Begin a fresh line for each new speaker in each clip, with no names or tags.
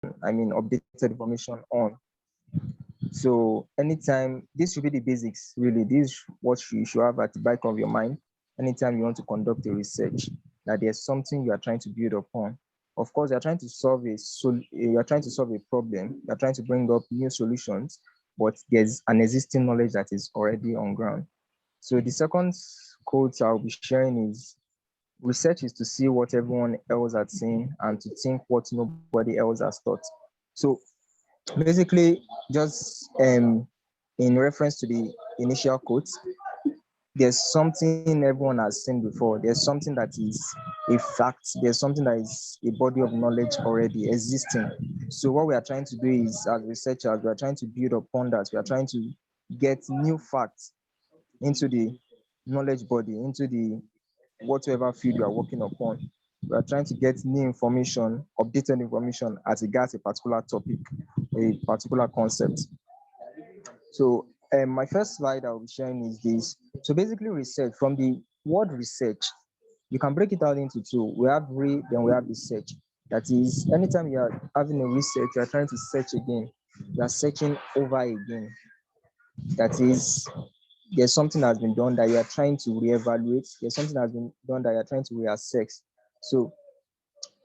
updated information on. So anytime, this should be the basics, really. This is what you should have at the back of your mind anytime you want to conduct a research, that there's something you are trying to build upon. Of course, you're trying to solve a problem, you're trying to bring up new solutions, but there's an existing knowledge that is already on ground. So the second quote I'll be sharing is, research is to see what everyone else has seen and to think what nobody else has thought. So basically, just in reference to the initial quote, there's something everyone has seen before. There's something that is a fact. There's something that is a body of knowledge already existing. So what we are trying to do is, as researchers, we are trying to build upon that. We are trying to get new facts into the knowledge body, into the whatever field you are working upon. We are trying to get new information, updated information as regards a particular topic, a particular concept. So my first slide I'll be sharing is this. So basically, research, from the word research, you can break it out into two. We have read, then we have research. That is, anytime you are having a research, you are trying to search again. You are searching over again. That is, there's something that has been done that you are trying to reevaluate. There's something that has been done that you are trying to reassess. So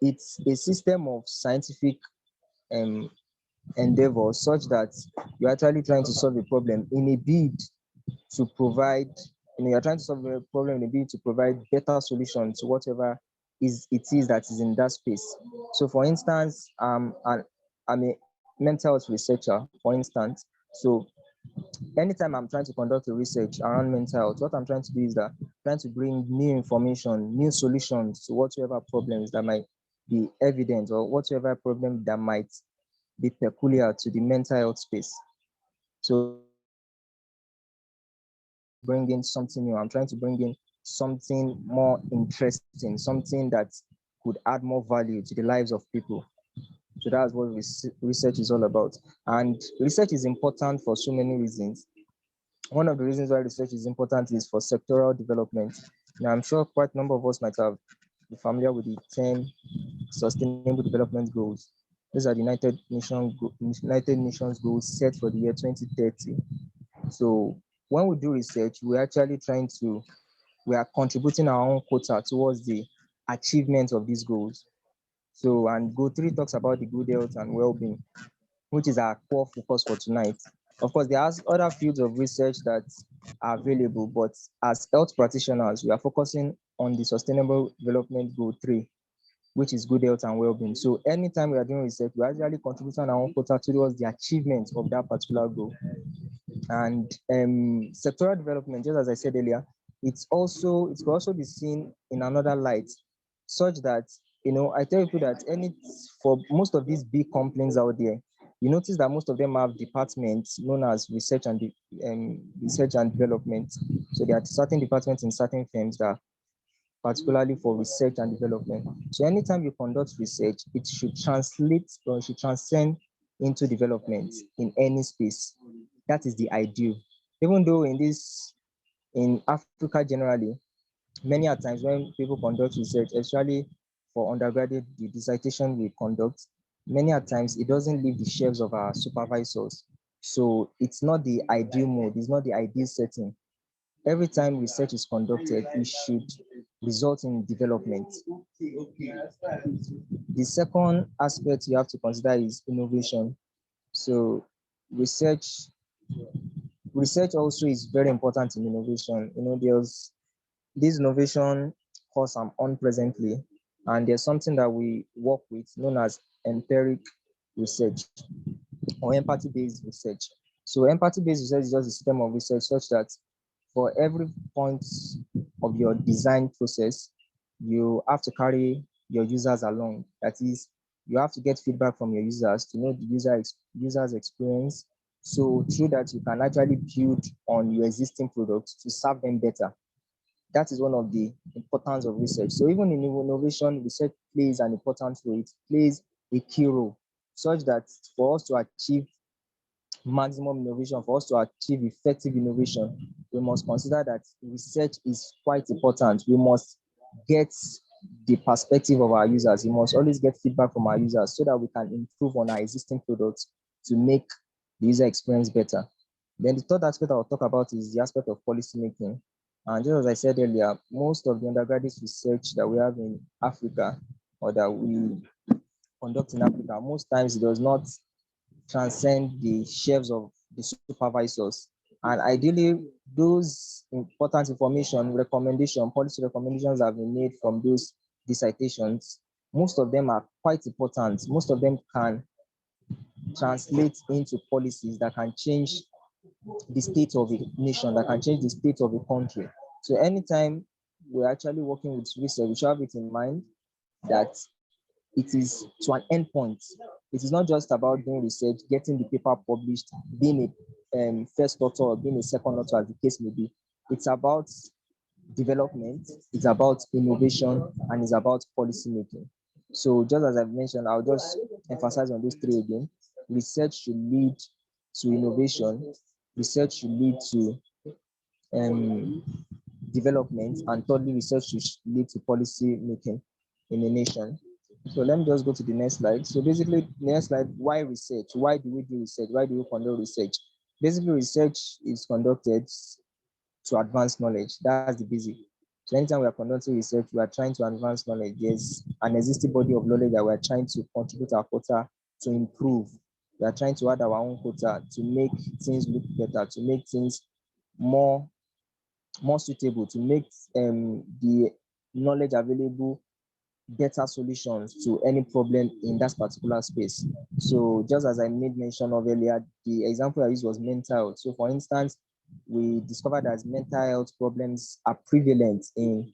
it's a system of scientific um, endeavor such that you're actually trying to solve a problem in a bid to provide, you're trying to solve a problem in a bid to provide better solutions to whatever it is that is in that space. So for instance, I'm a mental health researcher, for instance. So anytime I'm trying to conduct a research around mental health, what I'm trying to do is that I'm trying to bring new information, new solutions to whatever problems that might be evident, or whatever problem that might be peculiar to the mental health space. So bring in something new. I'm trying to bring in something more interesting, something that could add more value to the lives of people. So that's what research is all about. And research is important for so many reasons. One of the reasons why research is important is for sectoral development. Now, I'm sure quite a number of us might have be familiar with the 10 Sustainable Development Goals. These are the United Nations goals set for the year 2030. So when we do research, we are contributing our own quota towards the achievement of these goals. So, and goal 3 talks about the good health and well-being, which is our core focus for tonight. Of course, there are other fields of research that are available, but as health practitioners, we are focusing on the Sustainable Development Goal 3, which is good health and well-being. So anytime we are doing research, we're actually contributing our own quota towards the achievement of that particular goal. And sectoral development, just as I said earlier, it could also be seen in another light, such that, I tell people that for most of these big companies out there, you notice that most of them have departments known as research and development. So there are certain departments in certain firms that are particularly for research and development. So anytime you conduct research, it should translate, or it should transcend into development in any space. That is the ideal. Even though in Africa generally, many a times when people conduct research, especially for undergraduate, the dissertation we conduct, many a times it doesn't leave the shelves of our supervisors. So it's not the ideal mode, it's not the ideal setting. Every time research is conducted, it should result in development. The second aspect you have to consider is innovation. So research also is very important in innovation. There's this innovation course I'm on presently, and there's something that we work with known as empiric research or empathy-based research. So empathy-based research is just a system of research such that for every point of your design process, you have to carry your users along. That is, you have to get feedback from your users to know the user's experience. So through that, you can actually build on your existing products to serve them better. That is one of the importance of research. So even in innovation, research plays an important role. It plays a key role, such that for us to achieve maximum innovation, for us to achieve effective innovation, we must consider that research is quite important. We must get the perspective of our users. We must always get feedback from our users so that we can improve on our existing products to make the user experience better. Then the third aspect I'll talk about is the aspect of policy making. And just as I said earlier, most of the undergraduate research that we have in Africa or that we conduct in Africa, most times it does not transcend the shelves of the supervisors. And ideally, those important information, policy recommendations have been made from those citations. Most of them are quite important. Most of them can translate into policies that can change the state of a nation, that can change the state of a country. So anytime we're actually working with research, we should have it in mind that it is to an endpoint. It is not just about doing research, getting the paper published, being a first author or being a second author, as the case may be. It's about development, it's about innovation, and it's about policy making. So just as I've mentioned, I'll just emphasize on those three again. Research should lead to innovation, research should lead to um, development, and thirdly, research should lead to policy making in a nation. So let me just go to the next slide. So basically, the next slide, why research? Why do we do research? Why do we conduct research? Basically, research is conducted to advance knowledge. That's the basic. So anytime we are conducting research, we are trying to advance knowledge. There's an existing body of knowledge that we are trying to contribute our quota to improve. We are trying to add our own quota to make things look better, to make things more suitable, to make the knowledge available better solutions to any problem in that particular space. So just as I made mention of earlier, the example I used was mental health. So for instance, we discovered that mental health problems are prevalent in,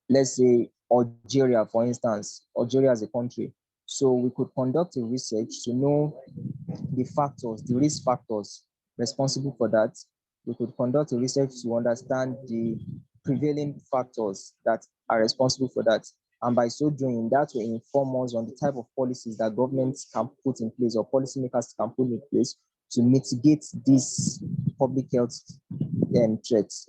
let's say, Algeria, for instance, Algeria as a country. So we could conduct a research to know the factors, the risk factors responsible for that. We could conduct a research to understand the prevailing factors that are responsible for that. And by so doing, that will inform us on the type of policies that governments can put in place or policymakers can put in place to mitigate these public health threats.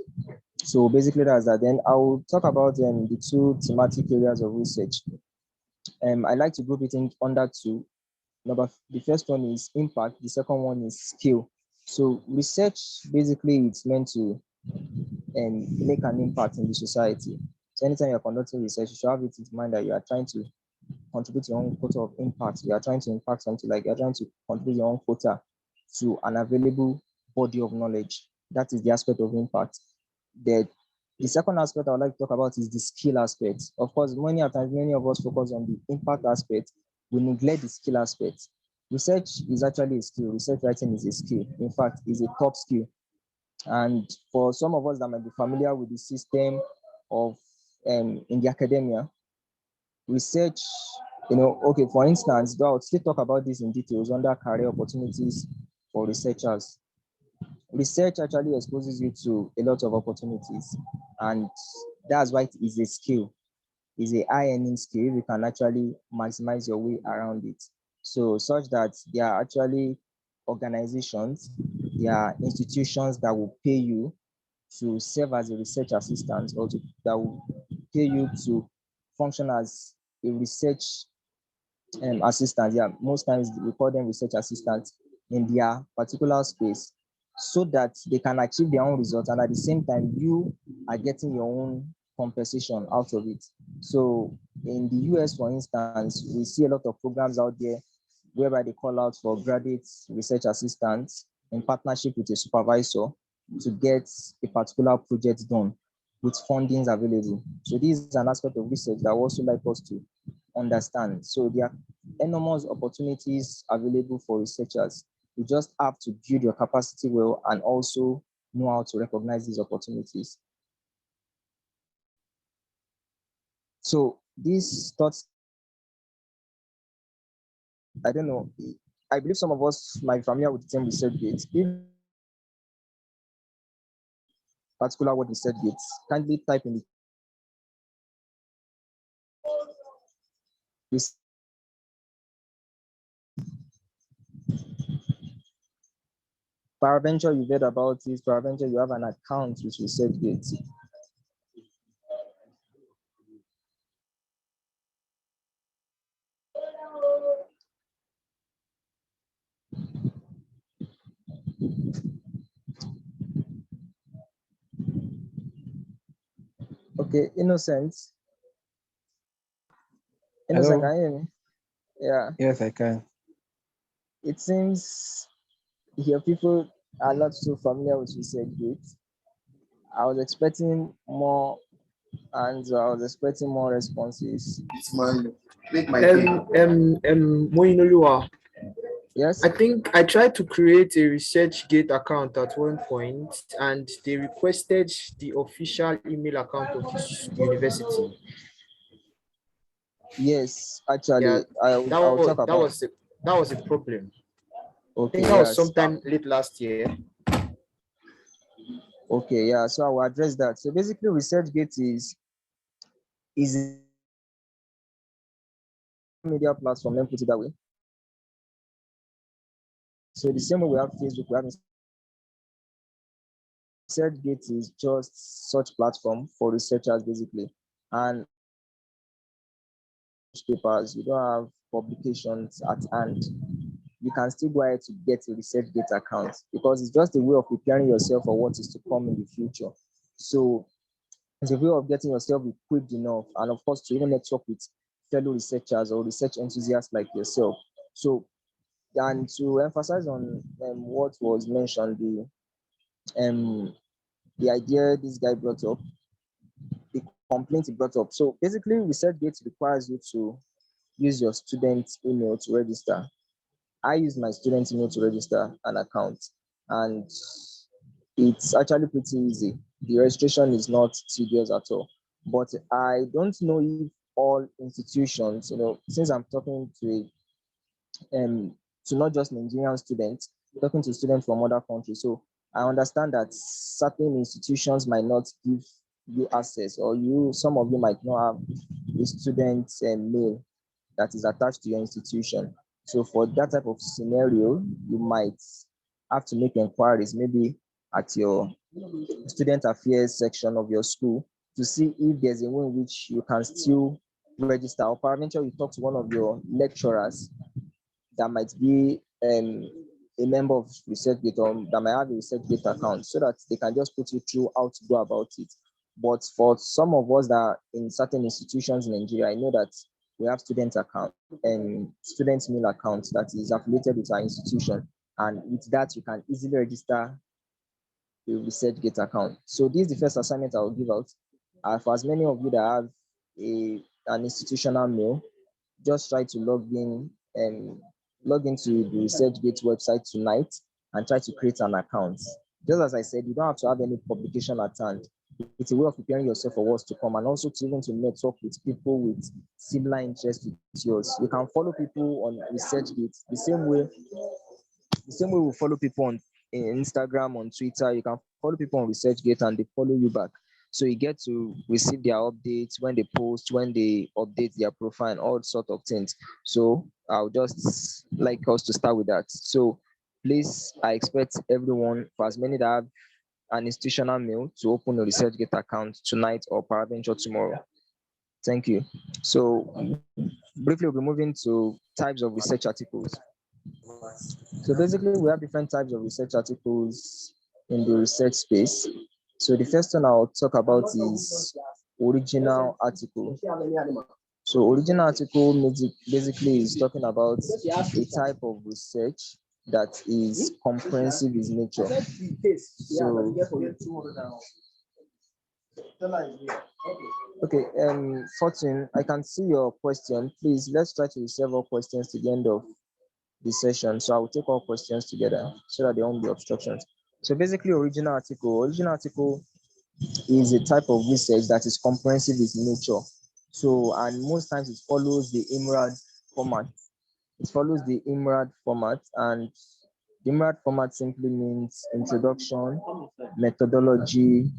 So basically that's that. Then I'll talk about the two thematic areas of research. I like to group it in under two. The first one is impact, the second one is skill. So research basically it's meant to make an impact in the society. So anytime you're conducting research, you should have it in mind that you are trying to contribute your own quota of impact. You are trying to impact something, like you're trying to contribute your own quota to an available body of knowledge. That is the aspect of impact. The second aspect I would like to talk about is the skill aspect. Of course, many of us focus on the impact aspect. We neglect the skill aspect. Research is actually a skill. Research writing is a skill. In fact, it's a top skill. And for some of us that might be familiar with the system of in the academia, research, okay, for instance, though I'll still talk about this in details under career opportunities for researchers. Research actually exposes you to a lot of opportunities, and that's why it is a skill. It's a high earning skill. You can actually maximize your way around it. So such that there are actually organizations, there are institutions that will pay you to serve as a research assistant, or that will pay you to function as a research assistant. Yeah, most times we call them research assistants in their particular space, so that they can achieve their own results, and at the same time you are getting your own compensation out of it. So in the US, for instance, we see a lot of programs out there whereby they call out for graduate research assistants in partnership with a supervisor to get a particular project done with fundings available. So this is an aspect of research that I also like us to understand. So there are enormous opportunities available for researchers. You just have to build your capacity well and also know how to recognize these opportunities. So these thoughts, I don't know, I believe some of us might be familiar with the term research gates. If particular word research gates, kindly type in the peradventure you've heard about it, peradventure you have an account with research gates. Okay, Innocent. Innocent,
Hello.
can you hear me? Yeah.
Yes, I can.
It seems here people are not so familiar with ResearchGate. I was expecting more and I was expecting more responses.
Moyinoluwa,
Yes?
I think I tried to create a ResearchGate account at one point, and they requested the official email account of this university.
Yes,
Yeah,
actually, I will talk
that
about.
was a, that was a problem. I think
Okay,
that was
yes.
sometime late last year.
Okay, yeah. So I will address that. So basically, ResearchGate is a media platform. Let me put it that way. So the same way we have Facebook, we have ResearchGate is just such platform for researchers basically, and papers. You don't have publications at hand. You can still go ahead to get a ResearchGate account because it's just a way of preparing yourself for what is to come in the future. So it's a way of getting yourself equipped enough, and of course, to even network with fellow researchers or research enthusiasts like yourself. So, and to emphasize on what was mentioned, the idea this guy brought up, the complaint he brought up. So basically, ResearchGate requires you to use your student email to register. I use my student email to register an account, and it's actually pretty easy. The registration is not tedious at all. But I don't know if all institutions, since I'm talking to not just Nigerian students, talking to students from other countries. So I understand that certain institutions might not give you access, or some of you might not have a student mail that is attached to your institution. So for that type of scenario, you might have to make inquiries, maybe at your student affairs section of your school, to see if there's a way in which you can still register, or perhaps you talk to one of your lecturers that might be a member of ResearchGate, or that might have a ResearchGate account, so that they can just put you through how to go about it. But for some of us that are in certain institutions in Nigeria, I know that we have student account and student mail account that is affiliated with our institution. And with that, you can easily register a ResearchGate account. So this is the first assignment I will give out. For as many of you that have an institutional mail, just try to log into the ResearchGate website tonight and try to create an account. Just as I said, you don't have to have any publication at hand. It's a way of preparing yourself for what's to come, and also to even to network with people with similar interests with yours. You can follow people on ResearchGate the same way we follow people on Instagram, on Twitter. You can follow people on ResearchGate and they follow you back. So you get to receive their updates when they post, when they update their profile, and all sort of things. So I'll just like us to start with that. So please, I expect everyone, for as many that have an institutional mail, to open a ResearchGate account tonight or peradventure tomorrow. Thank you. So briefly, we'll be moving to types of research articles. So basically, we have different types of research articles in the research space. So the first one I'll talk about is original article. So original article basically is talking about a type of research that is comprehensive in nature. So okay, Fortune, I can see your question. Please, let's try to reserve all questions to the end of the session. So I will take all questions together so that there won't be obstructions. So basically, original article is a type of research that is comprehensive in nature. So, and most times it follows the IMRAD format. It follows the IMRAD format, and the IMRAD format simply means introduction, methodology,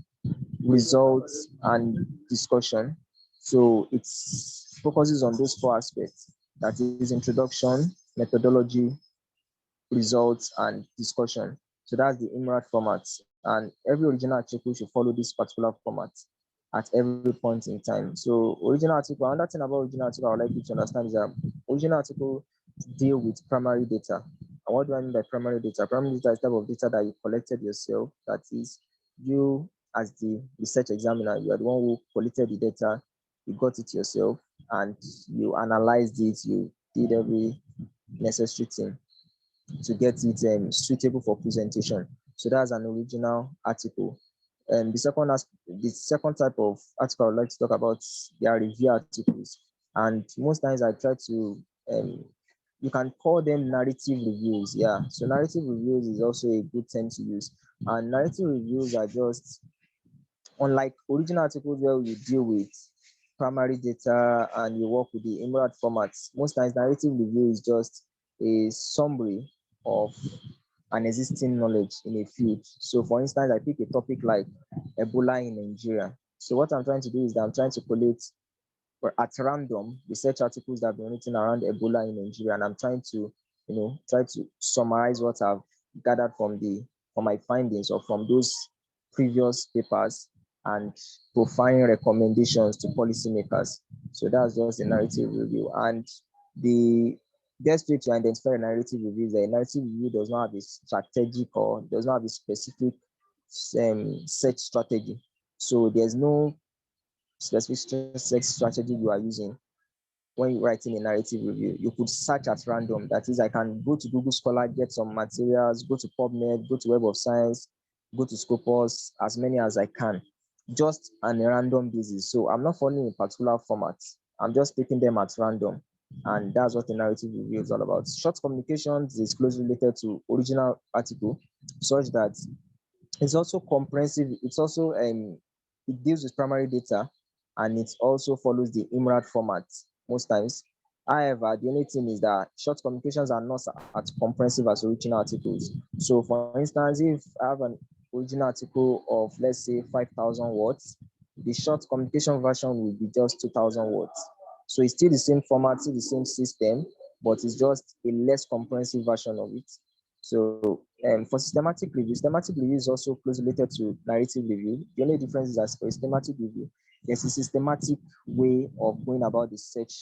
results, and discussion. So it focuses on those four aspects. That is introduction, methodology, results, and discussion. So that's the IMRAD format. And every original article should follow this particular format at every point in time. So original article, another thing about original article I would like you to understand is that original article deal with primary data. And what do I mean by primary data? Primary data is type of data that you collected yourself. That is, you as the research examiner, you are the one who collected the data, you got it yourself, and you analyzed it, you did every necessary thing to get it suitable for presentation. So that's an original article. And the second type of article I'd like to talk about, they are review articles. And most times I try to, you can call them narrative reviews. Yeah. So narrative reviews is also a good term to use. And narrative reviews are just, unlike original articles where you deal with primary data and you work with the emerald formats, most times narrative review is just a summary of an existing knowledge in a field. So for instance, I pick a topic like Ebola in Nigeria. So what I'm trying to do is that I'm trying to collate at random research articles that have been written around Ebola in Nigeria, and I'm trying to, try to summarize what I've gathered from my findings or from those previous papers and providing recommendations to policymakers. So that's just a narrative review. And the best way to identify a narrative review is that a narrative review does not have a strategic or does not have a specific search strategy. So there's no specific search strategy you are using when you're writing a narrative review. You could search at random. That is, I can go to Google Scholar, get some materials, go to PubMed, go to Web of Science, go to Scopus, as many as I can, just on a random basis. So I'm not following a particular format. I'm just picking them at random. And that's what the narrative review is all about. Short communications is closely related to original article, such that it's also comprehensive. It's also it deals with primary data, and it also follows the emerald format most times. However, the only thing is that short communications are not as comprehensive as original articles. So for instance, if I have an original article of, let's say, 5,000 words, the short communication version will be just 2,000 words. So it's still the same format, still the same system, but it's just a less comprehensive version of it. So for systematic review is also closely related to narrative review. The only difference is that for systematic review, there's a systematic way of going about the search.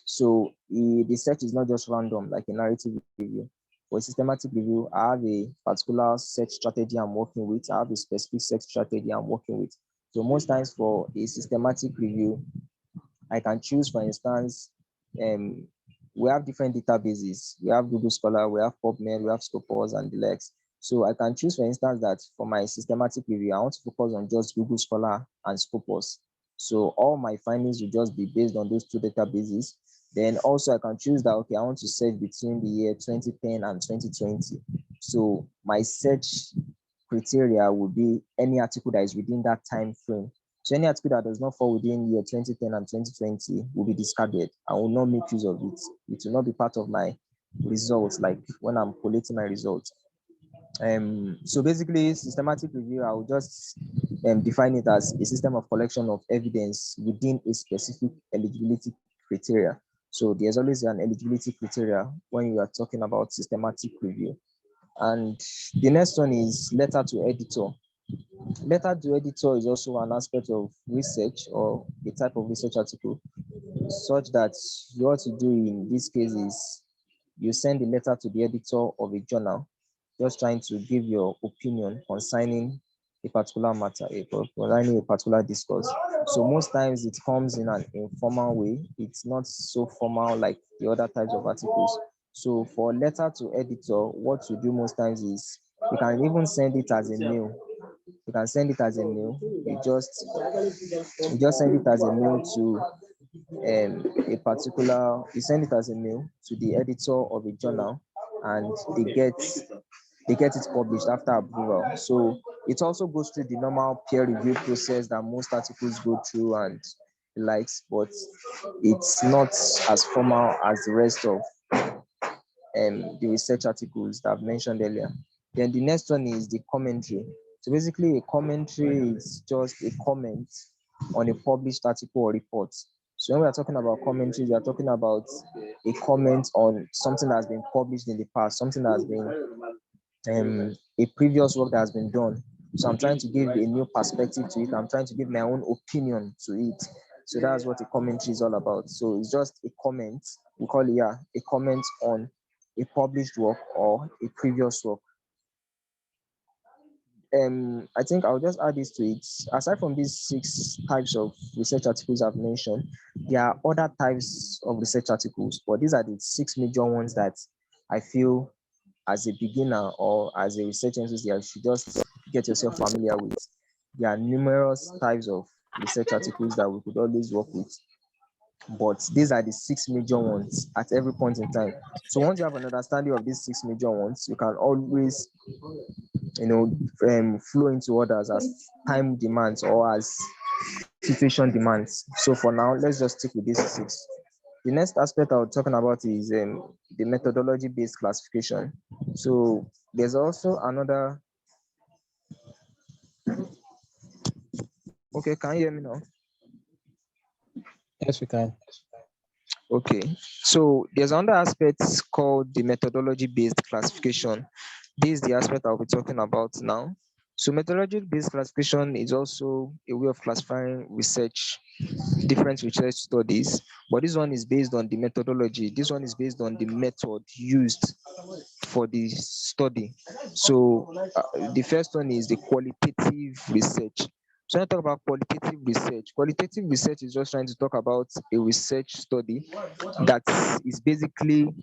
So the search is not just random like a narrative review. For a systematic review, I have a particular search strategy I'm working with. I have a specific search strategy I'm working with. So most times for a systematic review, I can choose, for instance, um, we have different databases. We have Google Scholar, we have PubMed, we have Scopus, and the likes. So I can choose, for instance, that for my systematic review, I want to focus on just Google Scholar and Scopus. So all my findings will just be based on those two databases. Then also I can choose that, okay, I want to search between the year 2010 and 2020. So my search criteria will be any article that is within that time frame. So any article that does not fall within year 2010 and 2020 will be discarded. I will not make use of it. It will not be part of my results, like when I'm collating my results. So basically, systematic review, I will just define it as a system of collection of evidence within a specific eligibility criteria. So there's always an eligibility criteria when you are talking about systematic review. And the next one is letter to editor. Letter to editor is also an aspect of research or a type of research article, such that what to do in this case is you send a letter to the editor of a journal, just trying to give your opinion concerning a particular matter, concerning a particular discourse. So most times it comes in an informal way. It's not so formal like the other types of articles. So for letter to editor, what you do most times is you can even send it as a mail. You can send it as a mail. You just send it as a mail to you send it as a mail to the editor of a journal, and they get it published after approval. So it also goes through the normal peer review process that most articles go through and the likes, but it's not as formal as the rest of the research articles that I've mentioned earlier. Then the next one is the commentary. So basically, a commentary is just a comment on a published article or report. So when we are talking about commentaries, we are talking about a comment on something that has been published in the past, something that has been a previous work that has been done. So I'm trying to give a new perspective to it. I'm trying to give my own opinion to it. So that's what a commentary is all about. So it's just a comment. We call it a comment on a published work or a previous work. I think I'll just add this to it. Aside from these 6 types of research articles I've mentioned, there are other types of research articles, but these are the 6 major ones that I feel as a beginner or as a research enthusiast, you should just get yourself familiar with. There are numerous types of research articles that we could always work with, but these are the 6 major ones at every point in time. So once you have an understanding of these 6 major ones, you can always, flow into others as time demands or as situation demands. So for now, let's just stick with these 6. The next aspect I'll talking about is the methodology-based classification. So there's also another. Okay, can you hear me now?
Yes, we can.
Okay, so there's another aspect called the methodology-based classification. This is the aspect I'll be talking about now. So methodology-based classification is also a way of classifying research, different research studies, but this one is based on the methodology. This one is based on the method used for the study. So the first one is the qualitative research. So when I talk about qualitative research is just trying to talk about a research study that is basically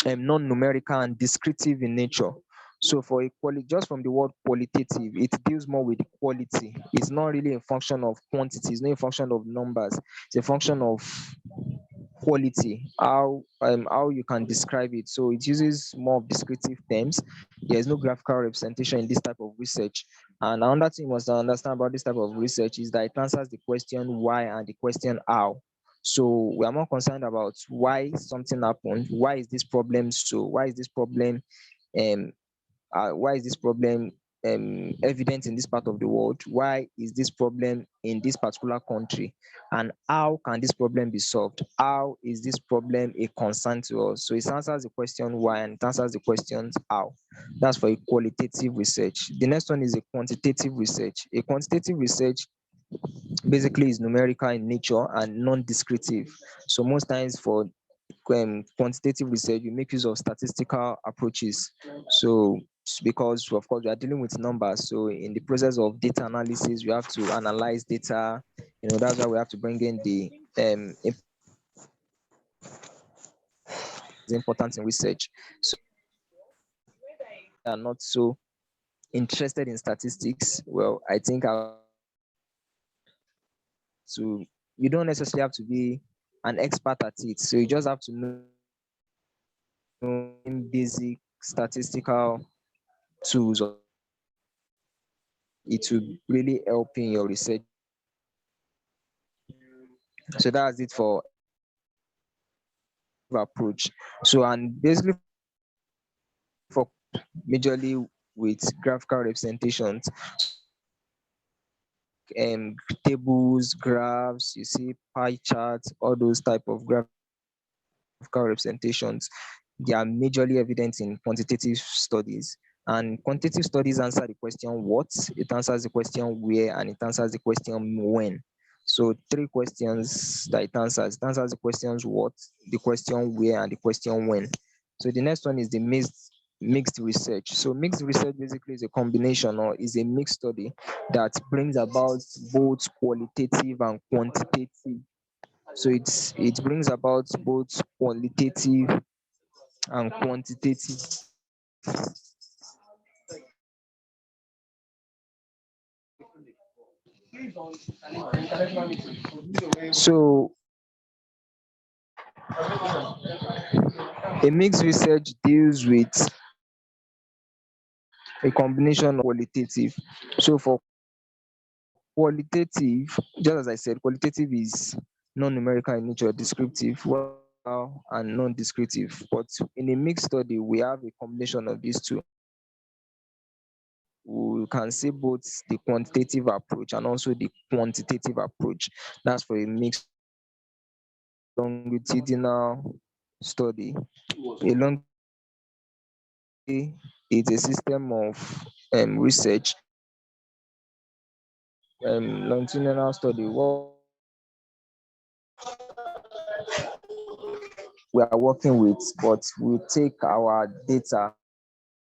non-numerical and descriptive in nature. So for just from the word qualitative, it deals more with quality. It's not really a function of quantity. It's not a function of numbers. It's a function of quality, how you can describe it. So it uses more of descriptive terms. There is no graphical representation in this type of research. And another thing you must understand about this type of research is that it answers the question why and the question how. So we are more concerned about why something happened, why is this problem so, um why is this problem evident in this part of the world? Why is this problem in this particular country? And how can this problem be solved? How is this problem a concern to us? So it answers the question why and it answers the questions how. That's for a qualitative research. The next one is a quantitative research. A quantitative research basically is numerical in nature and non-descriptive. So most times for quantitative research, we make use of statistical approaches. So because of course we are dealing with numbers, so in the process of data analysis, we have to analyze data. That's why we have to bring in the important in research. So we are not so interested in statistics. Well, I think you don't necessarily have to be an expert at it. So you just have to know basic statistical tools. It will really help in your research. So that's it for approach. So and basically for majorly with graphical representations, tables, graphs, you see pie charts, all those type of graphical representations, they are majorly evident in quantitative studies. And quantitative studies answer the question what, it answers the question where, and it answers the question when. So 3 questions that it answers. It answers the questions what, the question where, and the question when. So the next one is the mixed research. So mixed research basically is a combination or is a mixed study that brings about both qualitative and quantitative. So it brings about both qualitative and quantitative. So a mixed research deals with a combination of qualitative. So for qualitative, just as I said, qualitative is non-numerical in nature, descriptive, and non-descriptive. But in a mixed study, we have a combination of these two. We can see both the quantitative approach and also the quantitative approach. That's for a mixed longitudinal study. A long is a system of research, longitudinal study we are working with, but we take our data.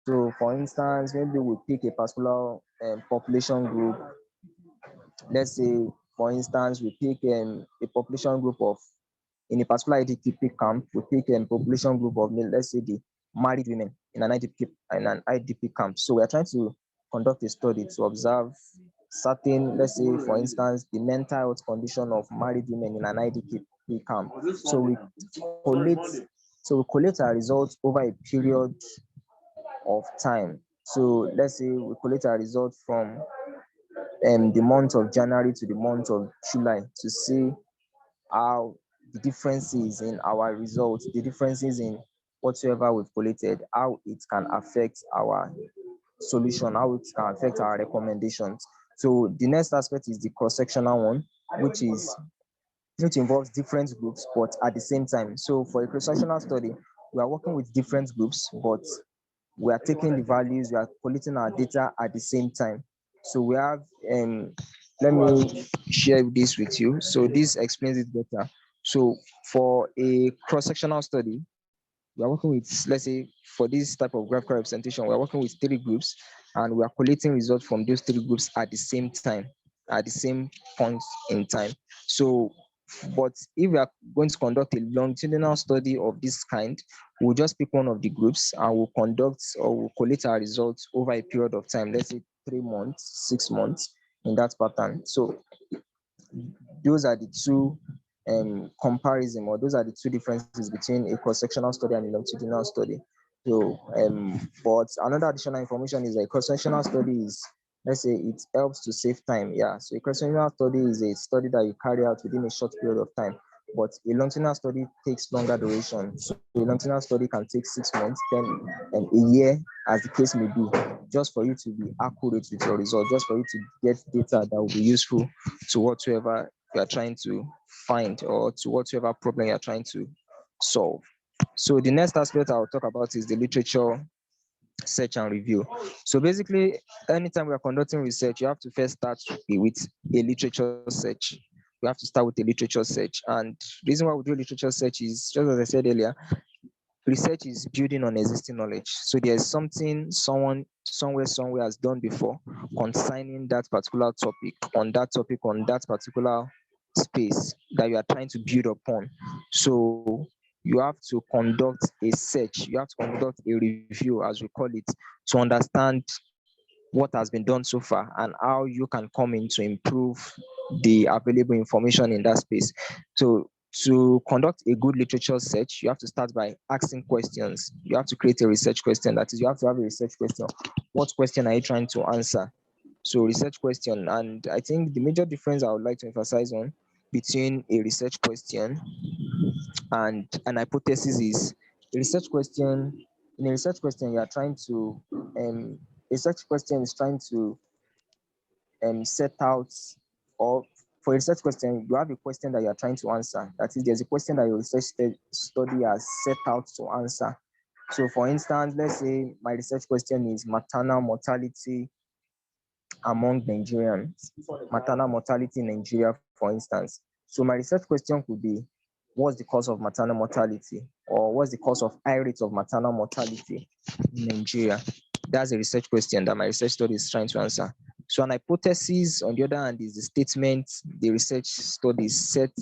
So for instance, maybe we pick a particular population group. Let's say, for instance, we pick a population group of, in a particular IDP camp, we pick a population group of, let's say, the married women in an IDP camp. So we are trying to conduct a study to observe certain, let's say, for instance, the mental health condition of married women in an IDP camp. So we collate, we collate our results over a period of time. So let's say we collect our results from the month of January to the month of July to see how the differences in our results, the differences in whatsoever we've collated, how it can affect our solution, how it can affect our recommendations. So the next aspect is the cross-sectional one, which involves different groups, but at the same time. So for a cross-sectional study, we are working with different groups, but we are taking the values, we are collecting our data at the same time. So we have, let me share this with you. So this explains it better. So for a cross-sectional study, we are working with, let's say, for this type of graphical representation, we are working with three groups, and we are collating results from those three groups at the same time, at the same point in time. So, but if we are going to conduct a longitudinal study of this kind, we'll just pick one of the groups and we'll conduct or we'll collate our results over a period of time, let's say 3 months, 6 months, in that pattern. So those are the two comparison, or those are the two differences between a cross-sectional study and a longitudinal study. So but another additional information is that a cross-sectional study is, let's say, it helps to save time. Yeah, so a cross-sectional study is a study that you carry out within a short period of time, but a longitudinal study takes longer duration. So a longitudinal study can take 6 months, then a year, as the case may be, just for you to be accurate with your result, just for you to get data that will be useful to whatsoever you are trying to find, or to whatever problem you're trying to solve. So the next aspect I'll talk about is the literature search and review. So basically, anytime we are conducting research, you have to first start with a literature search. We have to start with a literature search. And the reason why we do literature search is, just as I said earlier, research is building on existing knowledge. So there's something someone somewhere has done before concerning that particular topic, on that particular space that you are trying to build upon. So you have to conduct a search, you have to conduct a review, as we call it, to understand what has been done so far and how you can come in to improve the available information in that space. So to conduct a good literature search, you have to start by asking questions. You have to create a research question. That is, you have to have a research question. What question are you trying to answer? So research question. And I think the major difference I would like to emphasize on between a research question and an hypothesis is, a research question, in a research question, you are trying to, a research question is trying to set out, or for a research question, you have a question that you are trying to answer. That is, there's a question that your research study has set out to answer. So for instance, let's say my research question is maternal mortality among Nigerians, maternal mortality in Nigeria, for instance. So my research question could be, what's the cause of maternal mortality, or what's the cause of high rates of maternal mortality in Nigeria? That's a research question that my research study is trying to answer. So an hypothesis, on the other hand, is the statement the research study is set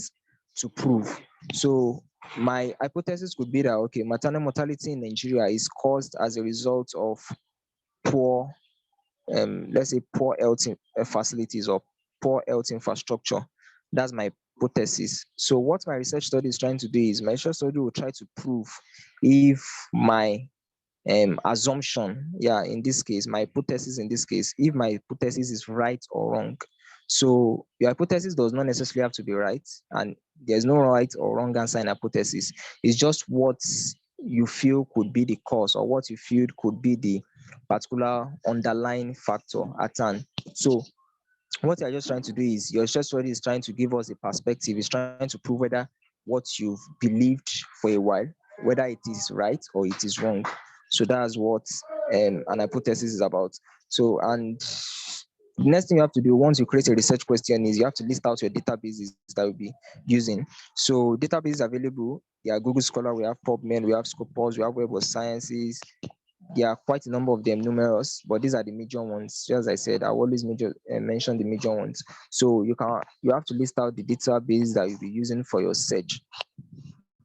to prove. So my hypothesis could be that, okay, maternal mortality in Nigeria is caused as a result of poor, let's say, poor health facilities or poor health infrastructure. That's my hypothesis. So what my research study is trying to do is, my research study will try to prove if my assumption, yeah, in this case, my hypothesis in this case, if my hypothesis is right or wrong. So your hypothesis does not necessarily have to be right, and there's no right or wrong answer in hypothesis. It's just what you feel could be the cause, or what you feel could be the particular underlying factor at hand. So what you're just trying to do is, your research study is trying to give us a perspective, is trying to prove whether what you've believed for a while, whether it is right or it is wrong. So that's what an hypothesis is about. So, and The next thing you have to do once you create a research question is you have to list out your databases that you'll be using. So databases available, there are Google Scholar, we have PubMed, we have Scopus, we have Web of Sciences. There are quite a number of them, numerous, but these are the major ones. As I said, I always mention the major ones. So you have to list out the database that you'll be using for your search.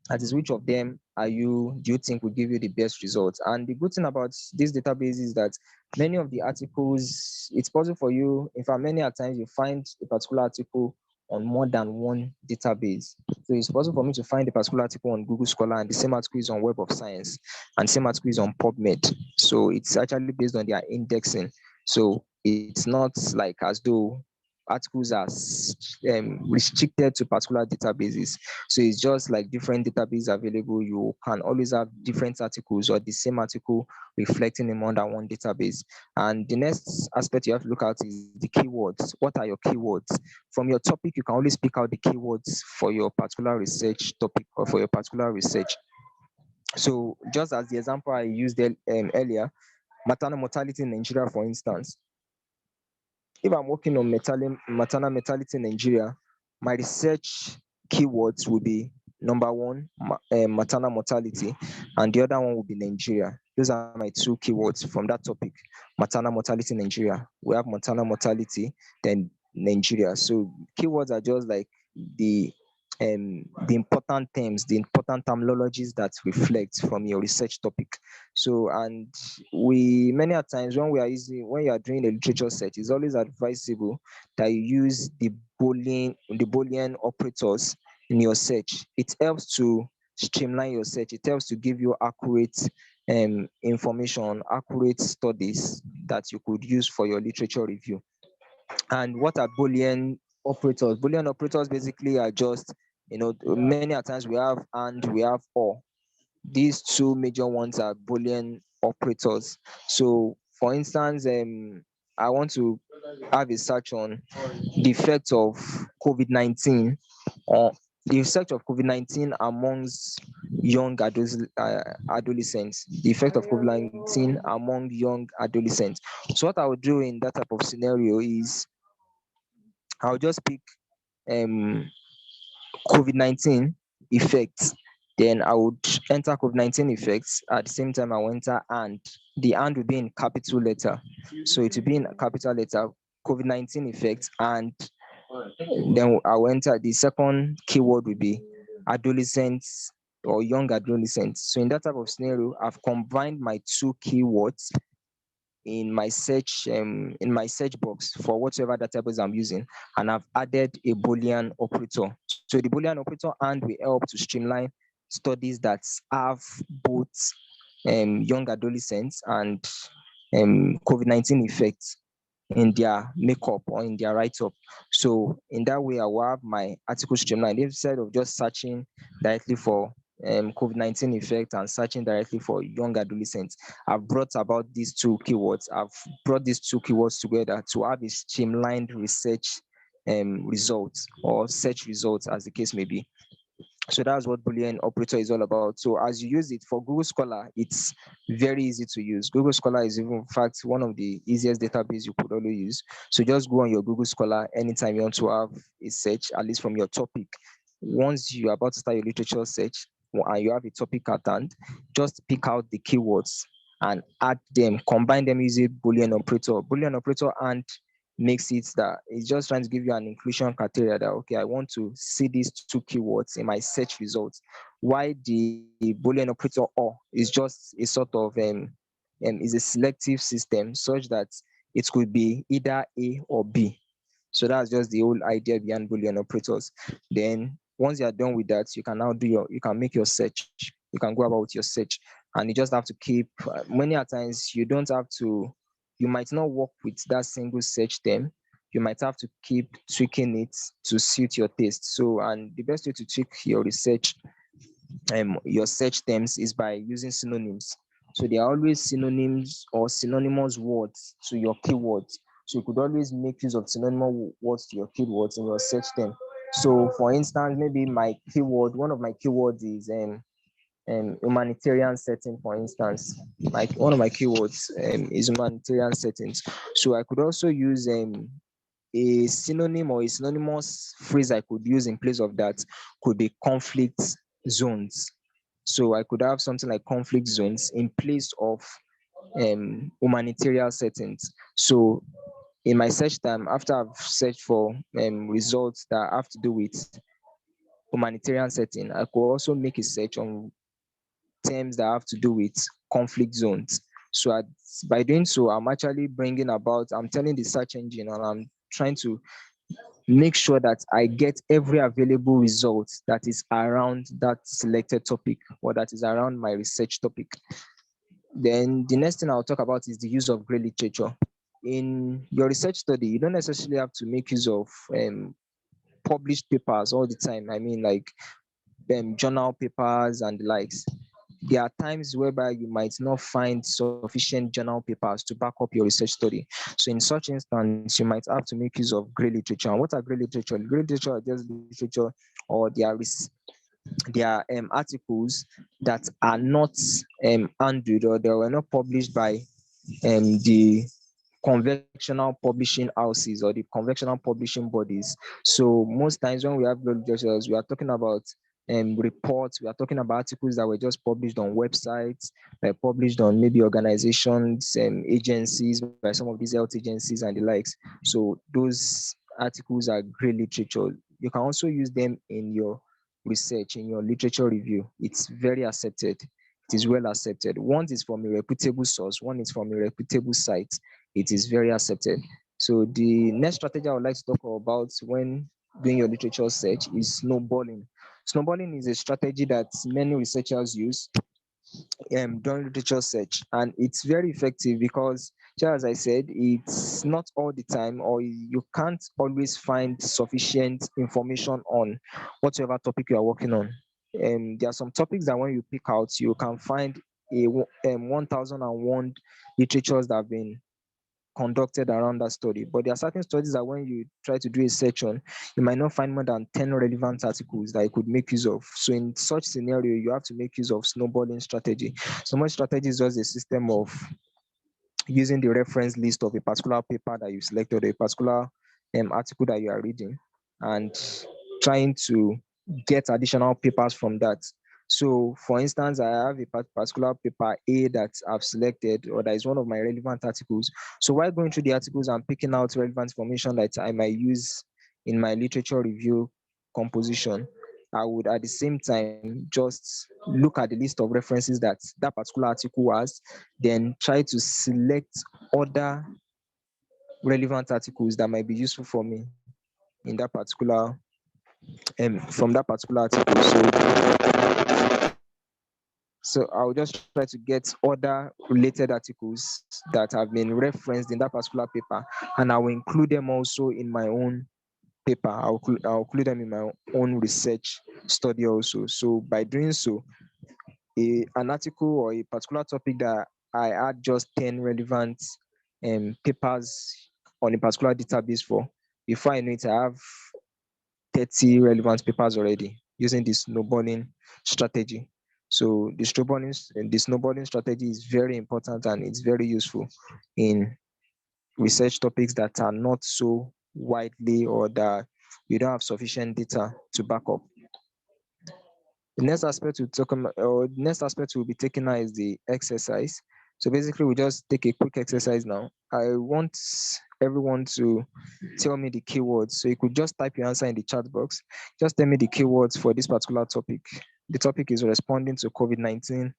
That is, which of them do you think will give you the best results? And the good thing about this database is that many of the articles, it's possible for you, in fact, many at times you find a particular article on more than one database. So it's possible for me to find a particular article on Google Scholar and the same article is on Web of Science and same article is on PubMed. So it's actually based on their indexing. So it's not like as though articles are restricted to particular databases. So it's just like different databases available. You can always have different articles or the same article reflecting in more than one database. And the next aspect you have to look at is the keywords. What are your keywords? From your topic, you can always pick out the keywords for your particular research topic or for your particular research. So just as the example I used earlier, maternal mortality in Nigeria, for instance, if I'm working on maternal mortality in Nigeria, my research keywords will be number one, maternal mortality, and the other one will be Nigeria. Those are my two keywords from that topic. Maternal mortality in Nigeria. We have maternal mortality, then Nigeria. So keywords are just like the the important terms, the important terminologies that reflect from your research topic. So, and we many a times when you are doing a literature search, it's always advisable that you use the Boolean operators in your search. It helps to streamline your search. It helps to give you accurate information, accurate studies that you could use for your literature review. And what are Boolean operators? Boolean operators basically are just, many a times we have and we have or. These two major ones are Boolean operators. So, for instance, I want to have a search on the effect of COVID-19 or the effect of COVID-19 amongst young adolescents, the effect of COVID-19 among young adolescents. So what I would do in that type of scenario is I'll just pick um, COVID-19 effects. Then I would enter COVID-19 effects. At the same time, I will enter and. The and will be in capital letter. So it will be in capital letter, COVID-19 effects, and then I will enter the second keyword will be adolescents or young adolescents. So in that type of scenario, I've combined my two keywords in my search box for whatever database I'm using, and I've added a Boolean operator. So the Boolean operator and will help to streamline studies that have both young adolescents and COVID-19 effects in their makeup or in their write-up. So in that way, I will have my article streamlined instead of just searching directly for COVID-19 effect and searching directly for young adolescents. I've brought about these two keywords. I've brought these two keywords together to have a streamlined research results or search results, as the case may be. So that's what Boolean operator is all about. So as you use it for Google Scholar, it's very easy to use. Google Scholar is even, in fact, one of the easiest database you could always use. So just go on your Google Scholar anytime you want to have a search, at least from your topic. Once you're about to start your literature search and you have a topic at hand, just pick out the keywords and add them, combine them using Boolean operator. Boolean operator and makes it that it's just trying to give you an inclusion criteria that okay, I want to see these two keywords in my search results. Why the Boolean operator or is just a sort of is a selective system such that it could be either A or B. So that's just the whole idea behind Boolean operators. Then once you are done with that, you can make your search. You can go about with your search, and you just have to keep. Many a times you don't have to. You might not work with that single search term. You might have to keep tweaking it to suit your taste. So, and the best way to tweak your search terms is by using synonyms. So there are always synonyms or synonymous words to your keywords. So you could always make use of synonymous words to your keywords in your search term. So for instance, maybe one of my keywords is humanitarian setting, for instance. Like one of my keywords is humanitarian settings. So I could also use a synonym or a synonymous phrase I could use in place of that could be conflict zones. So I could have something like conflict zones in place of humanitarian settings. So in my search time, after I've searched for results that have to do with humanitarian setting, I could also make a search on terms that have to do with conflict zones. So by doing so, I'm telling the search engine and I'm trying to make sure that I get every available result that is around that selected topic or that is around my research topic. Then the next thing I'll talk about is the use of gray literature. In your research study, you don't necessarily have to make use of published papers all the time. I mean, like journal papers and the likes. There are times whereby you might not find sufficient journal papers to back up your research study. So in such instance, you might have to make use of gray literature. And what are gray literature? Gray literature are just literature or they are articles that are not handled or they were not published by the conventional publishing houses or the conventional publishing bodies. So most times when we have gray literatures, we are talking about reports, we are talking about articles that were just published on websites, published on maybe organizations, agencies, by some of these health agencies and the likes. So those articles are gray literature. You can also use them in your research, in your literature review. It's very accepted. It is well accepted. One is from a reputable source, one is from a reputable site. It is very accepted. So the next strategy I would like to talk about when doing your literature search is snowballing. Snowballing is a strategy that many researchers use during literature search, and it's very effective because, just as I said, it's not all the time, or you can't always find sufficient information on whatever topic you are working on. There are some topics that when you pick out, you can find a 1001 literatures that have been conducted around that study. But there are certain studies that when you try to do a search on, you might not find more than 10 relevant articles that you could make use of. So in such scenario, you have to make use of snowballing strategy. So much strategy is just a system of using the reference list of a particular paper that you selected, a particular article that you are reading, and trying to get additional papers from that. So, for instance, I have a particular paper A that I've selected, or that is one of my relevant articles. So, while going through the articles, I'm picking out relevant information that I might use in my literature review composition. I would at the same time just look at the list of references that that particular article has, then try to select other relevant articles that might be useful for me in that particular from that particular article. So I'll just try to get other related articles that have been referenced in that particular paper, and I will include them also in my own paper. I'll include them in my own research study also. So by doing so, an article or a particular topic that I had just 10 relevant papers on a particular database for, before I know it, I have 30 relevant papers already using this snowballing strategy. So the snowballing strategy is very important and it's very useful in research topics that are not so widely or that we don't have sufficient data to back up. The next aspect we'll be taking now is the exercise. So basically, we just take a quick exercise now. I want everyone to tell me the keywords. So you could just type your answer in the chat box. Just tell me the keywords for this particular topic. The topic is responding to COVID-19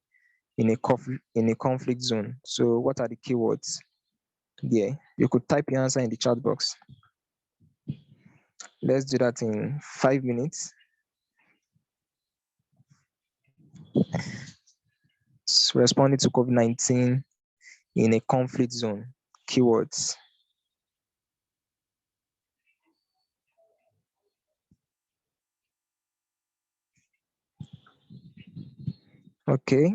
in a conflict zone. So what are the keywords? Yeah, you could type your answer in the chat box. Let's do that in 5 minutes. Responding to COVID-19 in a conflict zone. Keywords. Okay,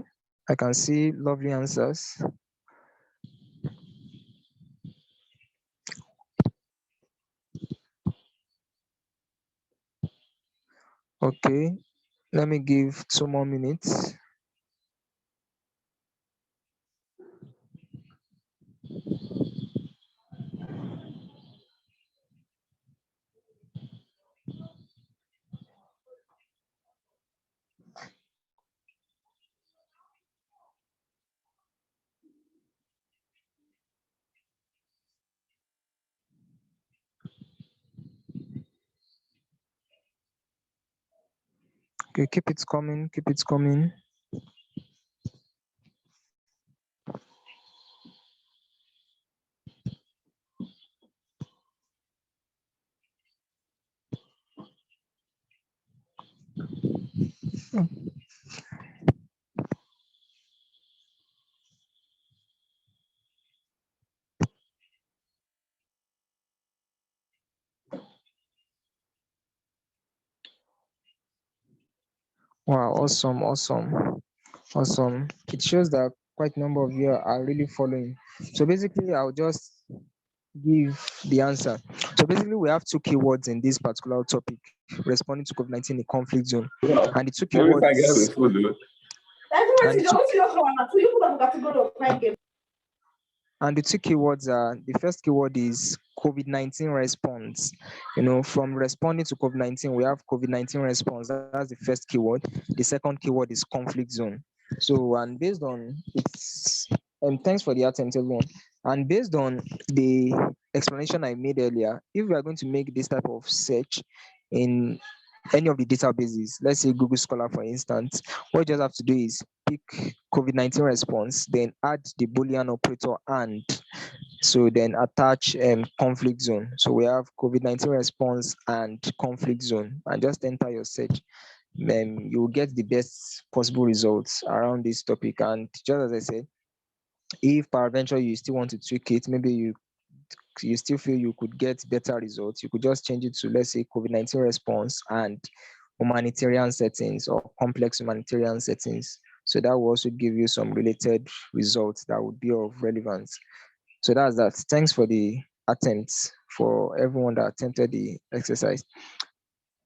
I can see lovely answers. Okay, let me give 2 more minutes. Okay, keep it coming, keep it coming. Wow, awesome, awesome, awesome. It shows that quite a number of you are really following. So basically, I'll just give the answer. So basically, we have two keywords in this particular topic, responding to COVID-19 in conflict zone. And the two
Every time I get
keywords,
with food, though.
and the two, and the two keywords are, the first keyword is COVID-19 response. From responding to COVID-19, we have COVID-19 response. That's the first keyword. The second keyword is conflict zone. So, and based on it's, thanks for the attempt, everyone. And based on the explanation I made earlier, if we are going to make this type of search in any of the databases, let's say Google Scholar, for instance, what you just have to do is pick COVID-19 response, then add the Boolean operator and, so then attach conflict zone. So we have COVID-19 response and conflict zone, and just enter your search. You will get the best possible results around this topic. And just as I said, if peradventure you still want to tweak it, maybe you still feel you could get better results, you could just change it to, let's say, COVID-19 response and humanitarian settings or complex humanitarian settings. So that will also give you some related results that would be of relevance. So that's that. Thanks for the attempts, for everyone that attempted the exercise.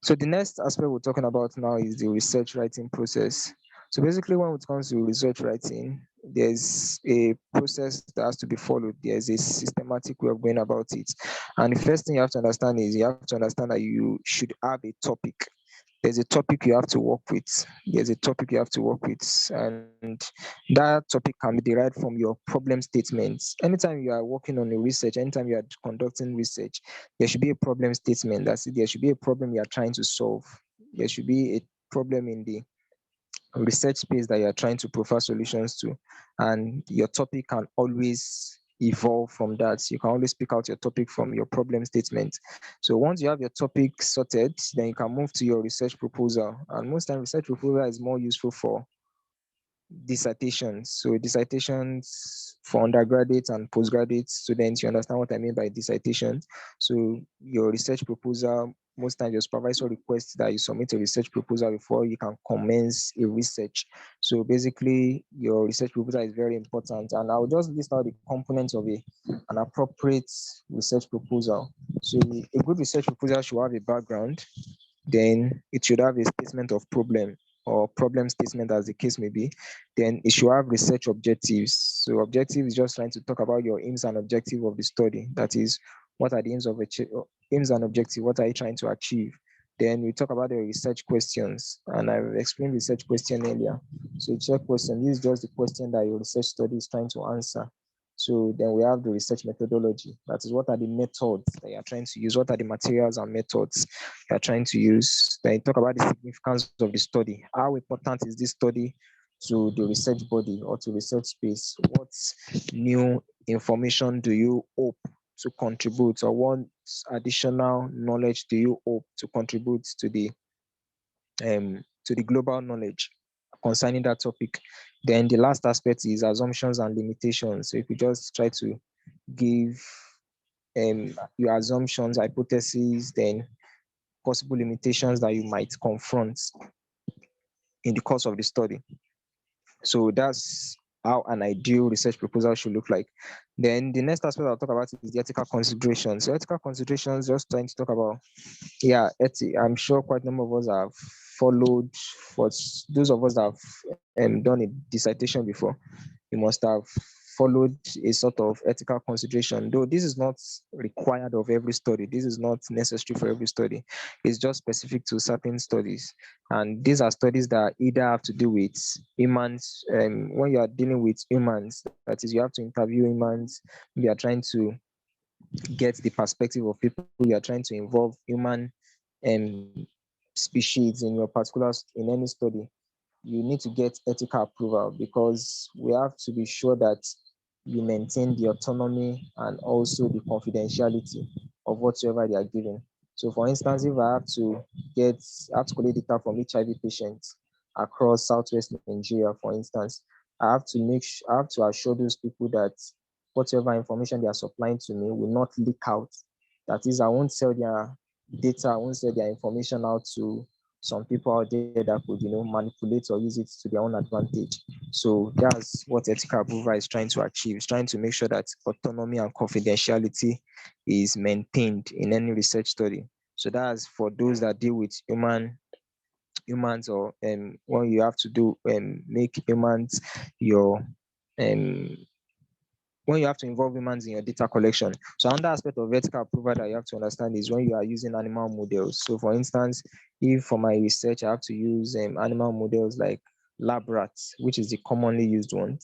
So the next aspect we're talking about now is the research writing process. So basically, when it comes to research writing, there's a process that has to be followed. There's a systematic way of going about it. And the first thing you have to understand is you have to understand that you should have a topic. There's a topic you have to work with. There's a topic you have to work with. And that topic can be derived from your problem statements. Anytime you are working on a research, anytime you are conducting research, there should be a problem statement. That's it. There should be a problem you are trying to solve. There should be a problem in the research space that you're trying to provide solutions to. And your topic can always evolve from that. You can always pick out your topic from your problem statement. So once you have your topic sorted, then you can move to your research proposal. And most time research proposal is more useful for dissertations. So dissertations for undergraduates and postgraduate students, you understand what I mean by dissertations. So your research proposal, most times your supervisor requests that you submit a research proposal before you can commence a research. So basically your research proposal is very important. And I'll just list out the components of an appropriate research proposal. So a good research proposal should have a background, then it should have a statement of problem or problem statement, as the case may be. Then it should have research objectives. So objective is just trying to talk about your aims and objective of the study. That is, what are the aims and objective? What are you trying to achieve? Then we talk about the research questions, and I explained research question earlier. So research question, this is just the question that your research study is trying to answer. So then we have the research methodology. That is, what are the methods that you're trying to use? What are the materials and methods you're trying to use? Then you talk about the significance of the study. How important is this study to the research body or to research space? What new information do you hope to contribute, or what additional knowledge do you hope to contribute to the global knowledge concerning that topic? Then the last aspect is assumptions and limitations. So if you just try to give your assumptions, hypotheses, then possible limitations that you might confront in the course of the study. So that's how an ideal research proposal should look like. Then the next aspect I'll talk about is the ethical considerations. So ethical considerations, just trying to talk about, I'm sure quite a number of us have followed, for those of us that have done a dissertation before, you must have followed a sort of ethical consideration, though this is not required of every study. This is not necessary for every study. It's just specific to certain studies. And these are studies that either have to do with humans. When you are dealing with humans, that is, you have to interview humans. You are trying to get the perspective of people. You are trying to involve human um, species in your particular in any study, you need to get ethical approval, because we have to be sure that you maintain the autonomy and also the confidentiality of whatsoever they are giving. So for instance, if I have to collect data from HIV patients across Southwest Nigeria, for instance, I have to assure those people that whatever information they are supplying to me will not leak out. That is, I won't sell their data, I won't sell their information out to some people out there that could, manipulate or use it to their own advantage. So that's what ethical approval is trying to achieve. It's trying to make sure that autonomy and confidentiality is maintained in any research study. So that's for those that deal with humans, or when you have to do make humans your um when you have to involve humans in your data collection. So another aspect of ethical approval that you have to understand is when you are using animal models. So for instance, if for my research I have to use animal models like lab rats, which is the commonly used one,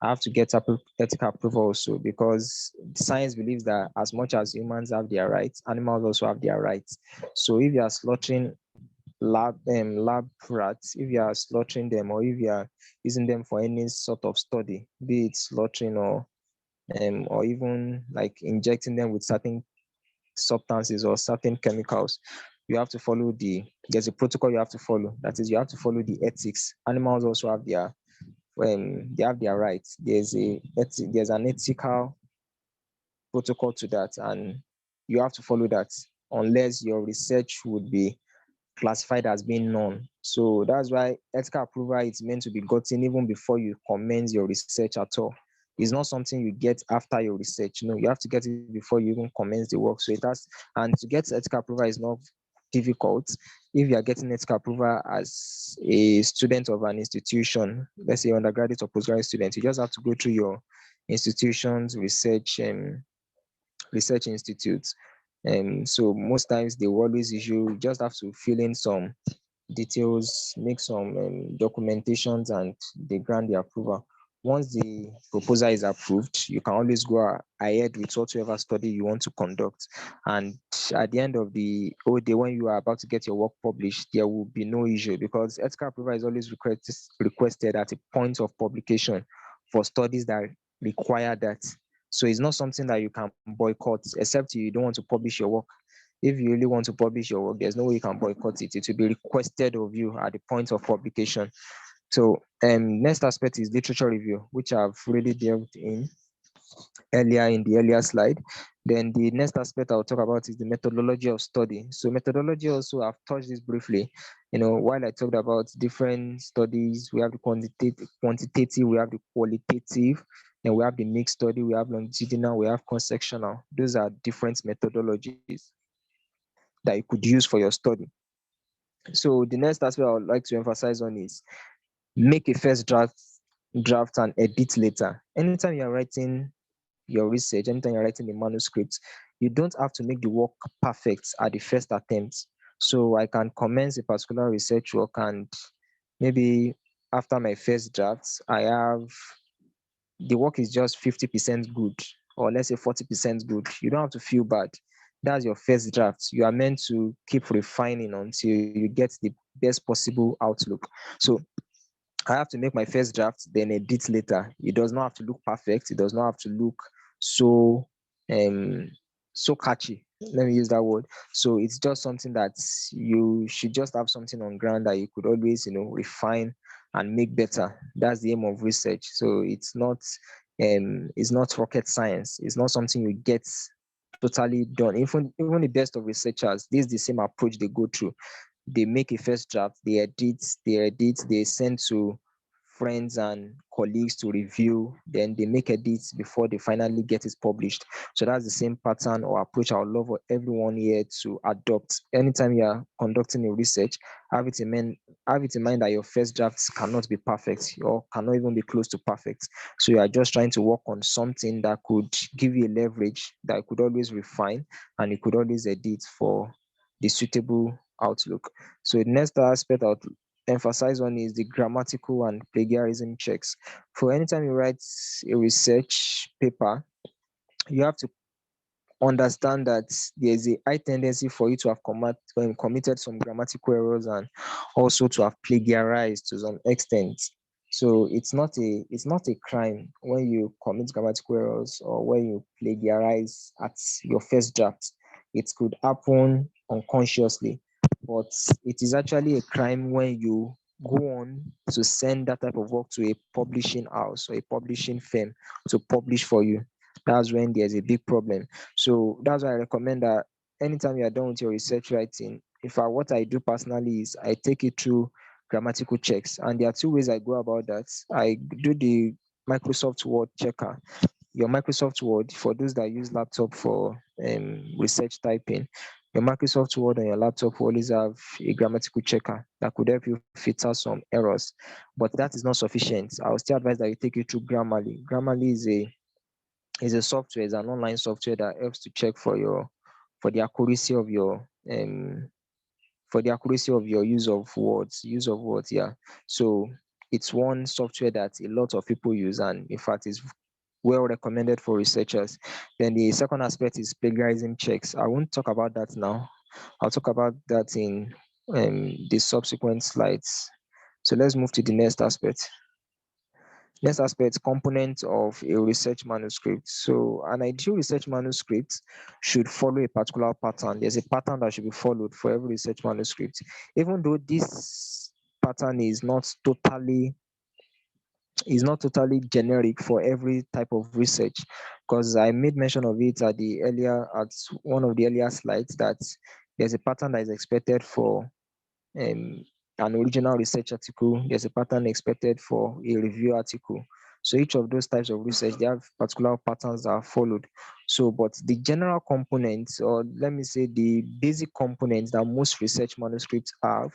I have to get ethical approval also, because science believes that as much as humans have their rights, animals also have their rights. So if you are slaughtering lab rats, if you are slaughtering them, or if you are using them for any sort of study, be it slaughtering or even like injecting them with certain substances or certain chemicals, you have to follow there's a protocol you have to follow. That is, you have to follow the ethics. Animals also have they have their rights. There's an ethical protocol to that, and you have to follow that, unless your research would be classified as being known. So that's why ethical approval is meant to be gotten even before you commence your research at all. It's not something you get after your research. No, you have to get it before you even commence the work. So it has, and to get ethical approval is not difficult. If you are getting ethical approval as a student of an institution, let's say undergraduate or postgraduate student, you just have to go through your institution's research institutes. So most times they will always issue, you just have to fill in some details, make some documentations, and they grant the approval. Once the proposal is approved, you can always go ahead with whatever study you want to conduct. And at the end of the whole day, when you are about to get your work published, there will be no issue, because ethical approval is always requested at a point of publication for studies that require that. So it's not something that you can boycott, except you don't want to publish your work. If you really want to publish your work, there's no way you can boycott it. It will be requested of you at the point of publication. So next aspect is literature review, which I've really delved in earlier in the earlier slide. Then the next aspect I'll talk about is the methodology of study. So methodology also, I've touched this briefly. While I talked about different studies, we have the quantitative, we have the qualitative, and we have the mixed study, we have longitudinal, we have cross-sectional. Those are different methodologies that you could use for your study. So the next aspect I would like to emphasize on is make a first draft and edit later. Anytime you're writing your research, anytime you're writing a manuscript, you don't have to make the work perfect at the first attempt. So I can commence a particular research work, and maybe after my first draft, the work is just 50% good, or let's say 40% good. You don't have to feel bad. That's your first draft. You are meant to keep refining until you get the best possible outlook. So I have to make my first draft, then edit later. It does not have to look perfect. It does not have to look so um so catchy. Let me use that word. So it's just something that you should just have something on ground that you could always, refine and make better. That's the aim of research. So it's not rocket science. It's not something you get totally done. Even the best of researchers, this is the same approach they go through. They make a first draft, they send to friends and colleagues to review, then they make edits before they finally get it published. So that's the same pattern or approach I would love for everyone here to adopt. Anytime you are conducting a research, have it in mind that your first drafts cannot be perfect or cannot even be close to perfect. So you are just trying to work on something that could give you a leverage that you could always refine, and you could always edit for the suitable outlook. So the next aspect I'll emphasize on is the grammatical and plagiarism checks. For anytime you write a research paper, you have to understand that there's a high tendency for you to have committed some grammatical errors and also to have plagiarized to some extent. So it's not a crime when you commit grammatical errors or when you plagiarize at your first draft. It could happen unconsciously, but it is actually a crime when you go on to send that type of work to a publishing house or a publishing firm to publish for you. That's when there's a big problem. So that's why I recommend that anytime you are done with your research writing, in fact, what I do personally is I take it through grammatical checks. And there are two ways I go about that. I do the Microsoft Word checker. Your Microsoft Word, for those that use laptop for research typing, your Microsoft Word on your laptop will always have a grammatical checker that could help you filter some errors. But that is not sufficient. I will still advise that you take it through Grammarly. Grammarly is a software, is an online software that helps to check for the accuracy of your use of words. Yeah. So it's one software that a lot of people use, and in fact is well recommended for researchers. Then the second aspect is plagiarism checks. I won't talk about that now. I'll talk about that in the subsequent slides. So let's move to the next aspect. Next aspect, component of a research manuscript. So an ideal research manuscript should follow a particular pattern. There's a pattern that should be followed for every research manuscript. Even though this pattern is not totally generic for every type of research, because I made mention of it at one of the earlier slides that there's a pattern that is expected for um, an original research article, there's a pattern expected for a review article. So each of those types of research, they have particular patterns that are followed. So, but the general components, or let me say the basic components that most research manuscripts have,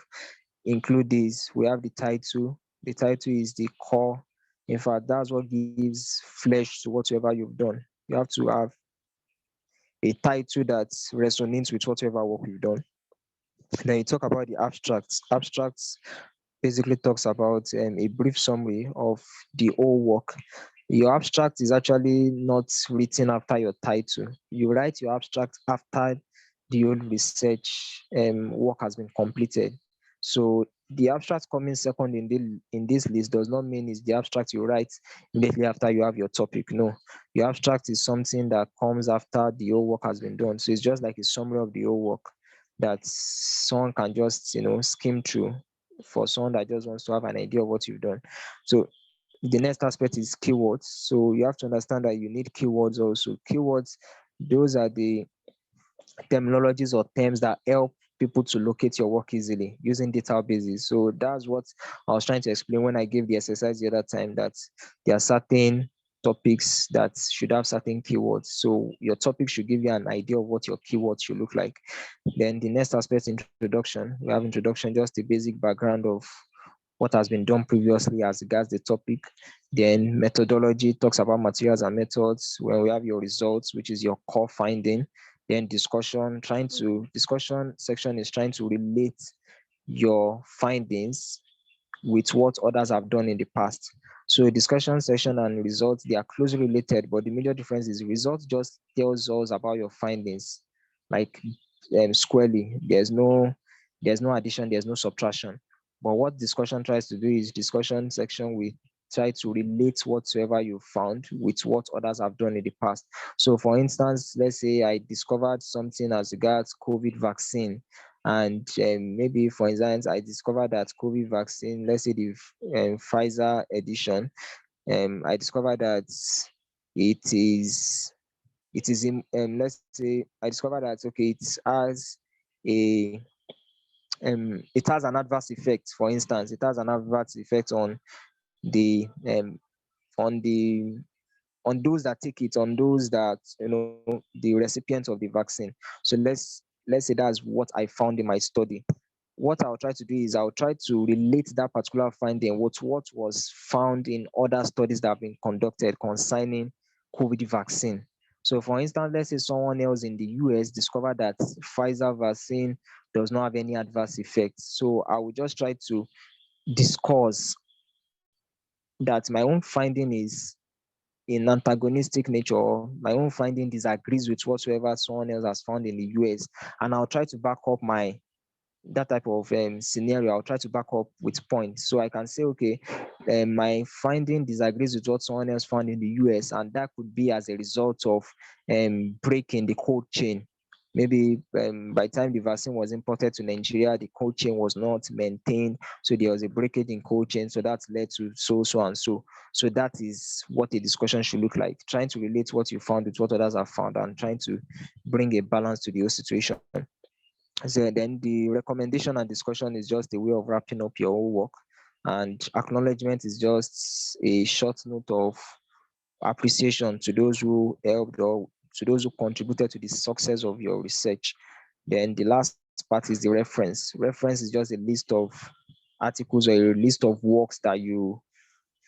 include these. We have the title. The title is the core. In fact, that's what gives flesh to whatever you've done. You have to have a title that resonates with whatever work you've done. Then you talk about the abstracts. Abstracts basically talks about a brief summary of the whole work. Your abstract is actually not written after your title. You write your abstract after the whole research work has been completed. So the abstract coming second in this list does not mean it's the abstract you write immediately after you have your topic. No, your abstract is something that comes after the whole work has been done. So it's just like a summary of the whole work that someone can just skim through for someone that just wants to have an idea of what you've done. So the next aspect is keywords. So you have to understand that you need keywords also. Keywords, those are the terminologies or terms that help people to locate your work easily using databases. So that's what I was trying to explain when I gave the exercise the other time, that there are certain topics that should have certain keywords. So your topic should give you an idea of what your keywords should look like. Then the next aspect, introduction. We have introduction, just the basic background of what has been done previously as regards the topic. Then methodology talks about materials and methods. When we have your results, which is your core finding. Then discussion section is trying to relate your findings with what others have done in the past. So discussion section and results, they are closely related, but the major difference is results just tells us about your findings, like squarely. There's no addition, there's no subtraction. But what discussion tries to do is discussion section we try to relate whatsoever you found with what others have done in the past. So for instance, let's say I discovered something as regards COVID vaccine, and maybe for instance I discovered that COVID vaccine, let's say the Pfizer edition, I discovered that it is in let's say I discovered that okay, a it has an adverse effect. For instance, it has an adverse effect the on the on those that take it, on those that the recipients of the vaccine. So let's say that's what I found in my study. What I'll try to do is I'll try to relate that particular finding with what was found in other studies that have been conducted concerning COVID vaccine. So for instance, let's say someone else in the US discovered that Pfizer vaccine does not have any adverse effects. So I will just try to discuss that my own finding is in antagonistic nature, or my own finding disagrees with whatsoever someone else has found in the US, and I'll try to back up my that type of scenario, I'll try to back up with points. So I can say, okay, my finding disagrees with what someone else found in the US, and that could be as a result of breaking the cold chain. Maybe by the time the vaccine was imported to Nigeria, the cold chain was not maintained. So there was a breakage in cold chain. So that led to so and so. So that is what a discussion should look like, trying to relate what you found with what others have found and trying to bring a balance to the whole situation. So then the recommendation and discussion is just a way of wrapping up your own work. And acknowledgement is just a short note of appreciation to those who helped or to those who contributed to the success of your research. Then the last part is the reference. Reference is just a list of articles or a list of works that you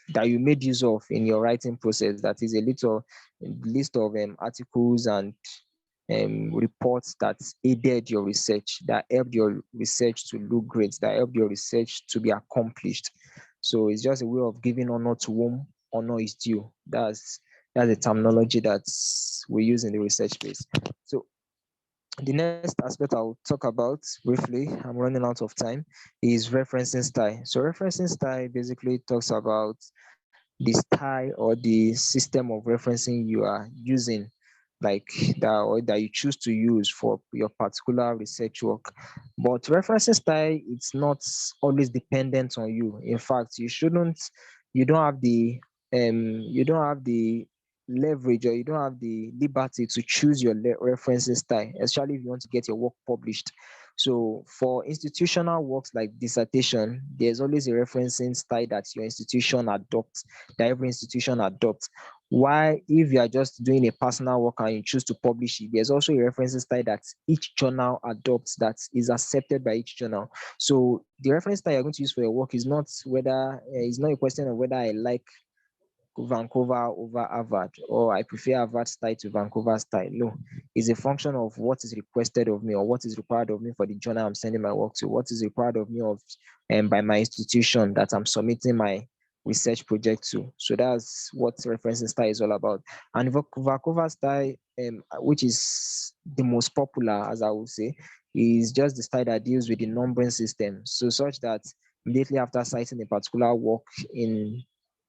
made use of in your writing process. That is a little list of articles and reports that aided your research, that helped your research to look great, that helped your research to be accomplished. So it's just a way of giving honor to whom honor is due. That's the terminology that we use in the research space. So the next aspect I'll talk about briefly, I'm running out of time, is referencing style. So referencing style basically talks about the style or the system of referencing you are using, like that, or that you choose to use for your particular research work. But referencing style, it's not always dependent on you. In fact, you don't have the leverage, or you don't have the liberty to choose your referencing style, especially if you want to get your work published. So for institutional works like dissertation, there's always a referencing style that your institution adopts, that every institution adopts. Why, if you are just doing a personal work and you choose to publish it, there's also a referencing style that each journal adopts, that is accepted by each journal. So the reference style you're going to use for your work is not whether it's not a question of whether I like Vancouver over Harvard, or I prefer Harvard style to Vancouver style. No, it's a function of what is requested of me, or what is required of me for the journal I'm sending my work to, what is required of me of by my institution that I'm submitting my research project to. So that's what referencing style is all about. And Vancouver style, which is the most popular, as I would say, is just the style that deals with the numbering system. So such that immediately after citing a particular work in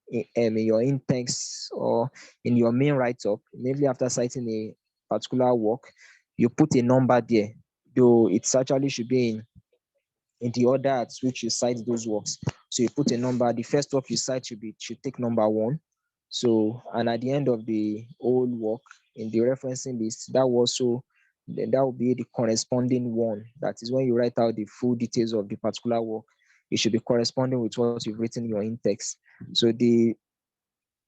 your in-text or in your main write-up, immediately after citing a particular work, you put a number there, though it actually should be in the order at which you cite those works. So you put a number, the first work you cite should take number one. So, and at the end of the whole work in the referencing list, then that will be the corresponding one. That is when you write out the full details of the particular work, it should be corresponding with what you've written in your in-text. So the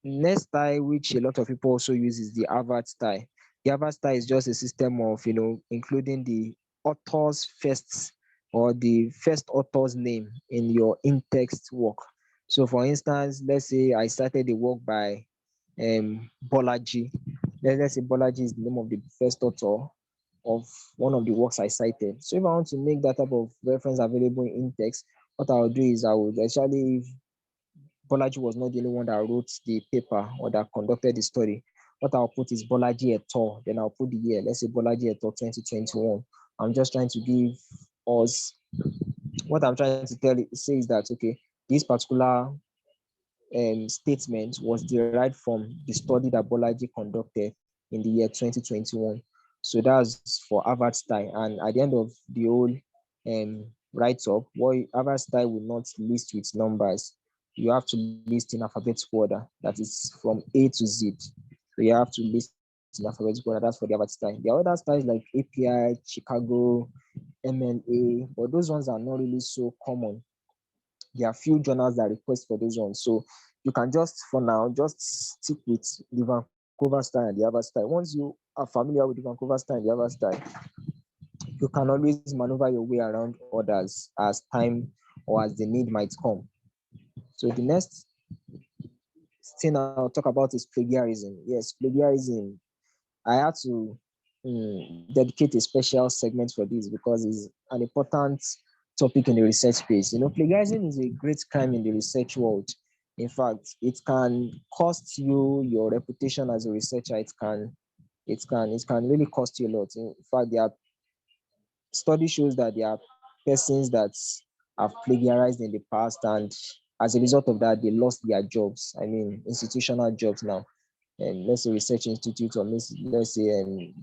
next style, which a lot of people also use, is the Harvard style. The Harvard style is just a system of, including the author's first, or the first author's name in your in-text work. So for instance, let's say I started the work by Bolaji. Let's say Bolaji is the name of the first author of one of the works I cited. So if I want to make that type of reference available in text, what I'll do is I would actually, Bolaji was not the only one that wrote the paper or that conducted the study. What I'll put is Bolaji et al. Then I'll put the year. Let's say Bolaji et al. 2021. I'm just trying to give us, what I'm trying to say is that, okay, this particular statement was derived from the study that Bolaji conducted in the year 2021. So that's for Harvard style. And at the end of the whole write-up, what Harvard style will not list with numbers. You have to list in alphabetical order. That is from A to Z. So you have to list in alphabetical order. That's for the Harvard style. The other styles like API, Chicago, MLA, but those ones are not really so common. There are few journals that request for those ones. So you can just, for now, just stick with the Vancouver style and the Harvard style. Once you are familiar with the Vancouver style and the Harvard style, you can always maneuver your way around others as time or as the need might come. So the next thing I'll talk about is plagiarism. Yes, plagiarism. I had to dedicate a special segment for this because it's an important topic in the research space. Plagiarism is a great crime in the research world. In fact, it can cost you your reputation as a researcher. It can really cost you a lot. In fact, there are study shows that there are persons that have plagiarized in the past, and as a result of that, they lost their jobs. I mean, institutional jobs now. And let's say research institute, or let's say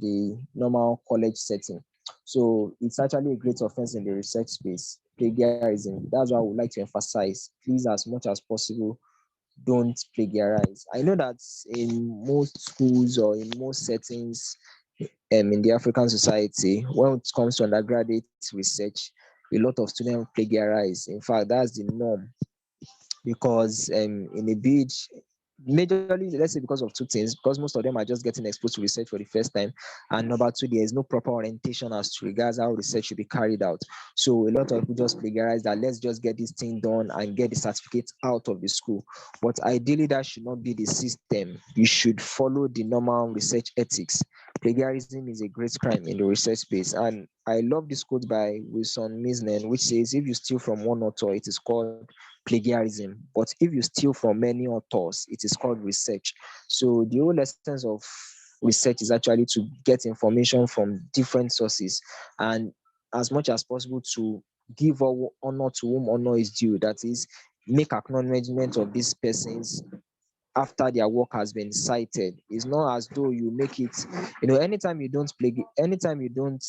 the normal college setting. So it's actually a great offense in the research space, plagiarism. That's why I would like to emphasize, please, as much as possible, don't plagiarize. I know that in most schools or in most settings in the African society, when it comes to undergraduate research, a lot of students plagiarize. In fact, that's the norm, because in a bid, majorly, let's say, because of two things, because most of them are just getting exposed to research for the first time, and number two, there is no proper orientation as to regards how research should be carried out. So a lot of people just plagiarize that, let's just get this thing done and get the certificate out of the school. But ideally, that should not be the system. You should follow the normal research ethics. Plagiarism is a great crime in the research space, and I love this quote by Wilson Misnen, which says, if you steal from one author, it is called plagiarism. But if you steal from many authors, it is called research. So the whole essence of research is actually to get information from different sources, and as much as possible to give honor to whom honor is due. That is, make acknowledgement of these persons after their work has been cited. It's not as though you make it, anytime you don't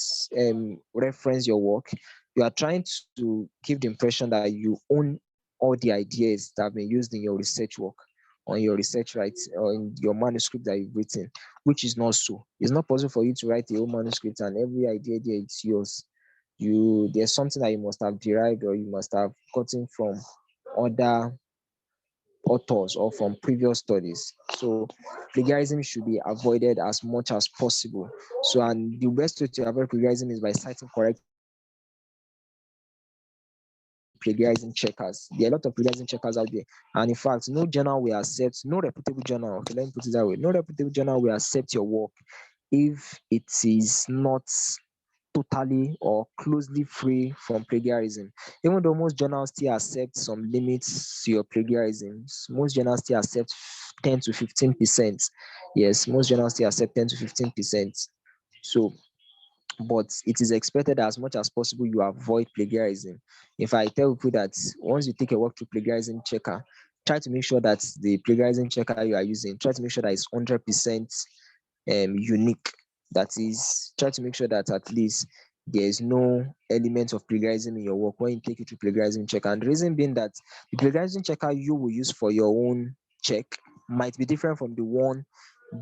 reference your work, you are trying to give the impression that you own all the ideas that have been used in your research work, on your research rights, or in your manuscript that you've written, which is not so. It's not possible for you to write a whole manuscript and every idea there it's yours. There's something that you must have derived, or you must have gotten from other authors or from previous studies. So plagiarism should be avoided as much as possible. So, and the best way to avoid plagiarism is by citing correct plagiarism checkers. There are a lot of plagiarism checkers out there. And in fact, no journal will accept, no reputable journal, okay, let me put it that way, no reputable journal will accept your work if it is not totally or closely free from plagiarism. Even though most journals still accept some limits to your plagiarism, most journals still accept 10 to 15%. Yes, most journals still accept 10 to 15%. So, but it is expected as much as possible you avoid plagiarism. If I tell people that once you take a work through plagiarism checker, try to make sure that the plagiarism checker you are using, try to make sure that it's 100% unique. That is, try to make sure that at least there is no element of plagiarism in your work when you take it to plagiarism checker. And the reason being that the plagiarism checker you will use for your own check might be different from the one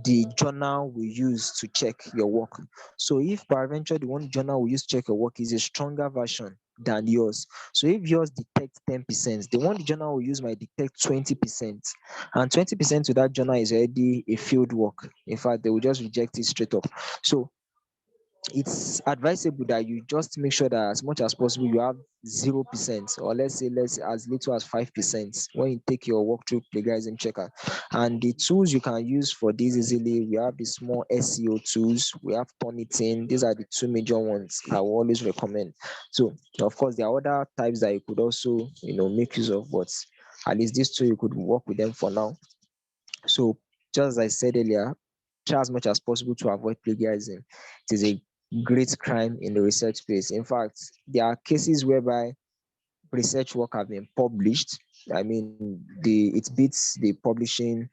the journal will use to check your work. So if peradventure the one journal will use to check your work is a stronger version than yours, so if yours detects 10%, the one the journal will use might detect 20%, and 20% to that journal is already a field work. In fact, they will just reject it straight up. So it's advisable that you just make sure that as much as possible you have 0%, or let's say as little as 5% when you take your work through plagiarism checker. And the tools you can use for this easily, we have the small SEO tools, we have Turnitin. These are the two major ones I will always recommend. So of course there are other types that you could also make use of, but at least these two you could work with them for now. So just as I said earlier, try as much as possible to avoid plagiarism. It is a great crime in the research space. In fact, there are cases whereby research work have been published. I mean, it beats the publishing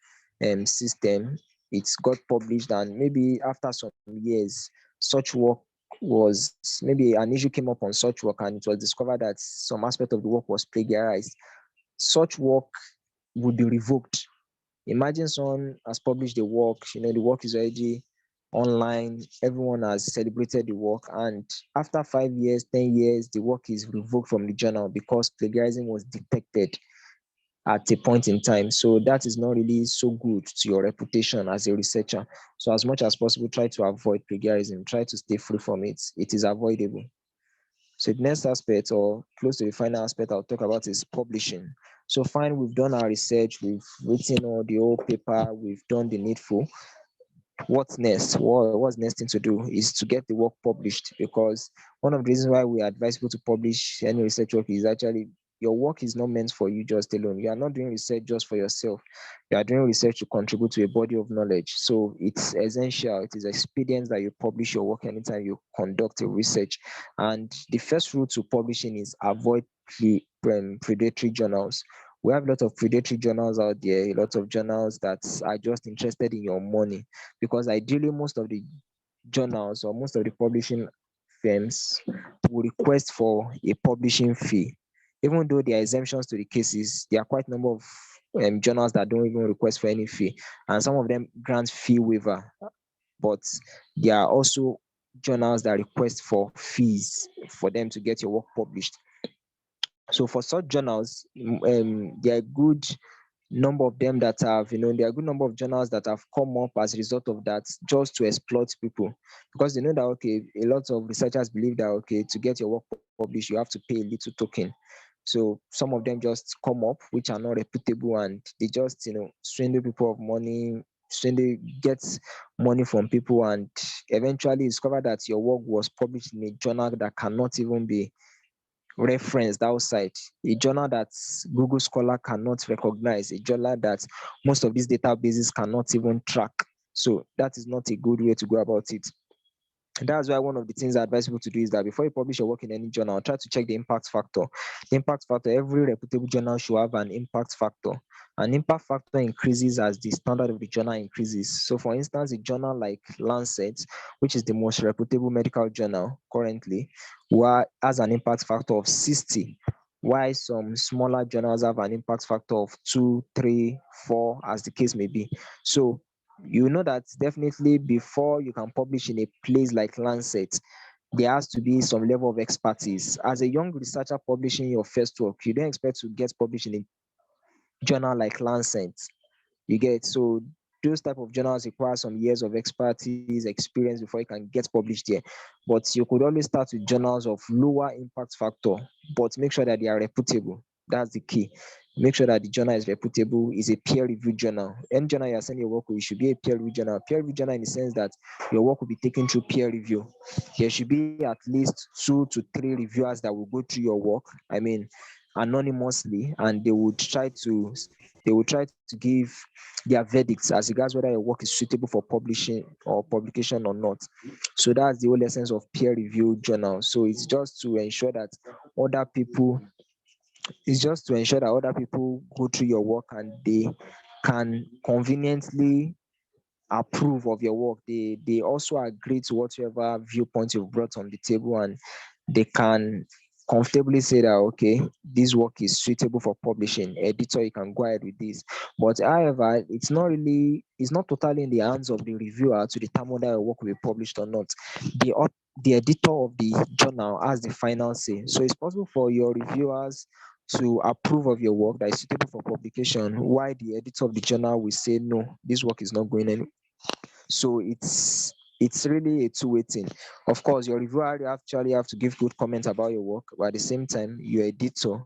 system. It's got published, and maybe after some years, such work was, maybe an issue came up on such work, and it was discovered that some aspect of the work was plagiarized. Such work would be revoked. Imagine someone has published the work, the work is already online, everyone has celebrated the work, and after 5 years, 10 years, the work is revoked from the journal because plagiarism was detected at a point in time. So that is not really so good to your reputation as a researcher. So as much as possible, try to avoid plagiarism, try to stay free from it. It is avoidable. So the next aspect, or close to the final aspect I'll talk about, is publishing. So fine, we've done our research, we've written all the whole paper, we've done the needful. What's next? What's next thing to do is to get the work published, because one of the reasons why we advise people to publish any research work is actually your work is not meant for you just alone. You are not doing research just for yourself. You are doing research to contribute to a body of knowledge. So it's essential, it is expedient that you publish your work anytime you conduct a research. And the first rule to publishing is avoid predatory journals. We have a lot of predatory journals out there, a lot of journals that are just interested in your money, because ideally most of the journals or most of the publishing firms will request for a publishing fee. Even though there are exemptions to the cases, there are quite a number of journals that don't even request for any fee, and some of them grant fee waiver. But there are also journals that request for fees for them to get your work published. So for such journals, there are good number of them that have, there are a good number of journals that have come up as a result of that, just to exploit people, because they know that, okay, a lot of researchers believe that, okay, to get your work published, you have to pay a little token. So some of them just come up, which are not reputable, and they just, swindle people of money, swindle, get money from people, and eventually discover that your work was published in a journal that cannot even be referenced outside, a journal that Google Scholar cannot recognize, a journal that most of these databases cannot even track. So that is not a good way to go about it. That's why one of the things I advise people to do is that before you publish your work in any journal, try to check the impact factor. The impact factor, every reputable journal should have an impact factor. An impact factor increases as the standard of the journal increases. So for instance, a journal like Lancet, which is the most reputable medical journal currently, has an impact factor of 60, while some smaller journals have an impact factor of 2, 3, 4, as the case may be. So you know that definitely before you can publish in a place like Lancet, there has to be some level of expertise. As a young researcher publishing your first work, you don't expect to get published in a journal like Lancet. You get, so those type of journals require some years of expertise, experience before you can get published there. But you could always start with journals of lower impact factor, but make sure that they are reputable. That's the key. Make sure that the journal is reputable, is a peer-reviewed journal. Any journal you are sending your work with, it should be a peer-reviewed journal. Peer-reviewed journal in the sense that your work will be taken through peer review. There should be at least 2 to 3 reviewers that will go through your work. I mean, anonymously, and they will try to give their verdicts as regards whether your work is suitable for publishing or publication or not. So that's the whole essence of peer review journal. So other people it's just to ensure that other people go through your work and they can conveniently approve of your work. They also agree to whatever viewpoint you've brought on the table, and they can comfortably say that, okay, this work is suitable for publishing. Editor, you can go ahead with this. But however, it's not totally in the hands of the reviewer to determine whether your work will be published or not. The editor of the journal has the final say. So it's possible for your reviewers to approve of your work that is suitable for publication, while the editor of the journal will say, no, this work is not going anywhere. So it's really a two-way thing. Of course, your reviewer actually have to give good comments about your work, but at the same time, your editor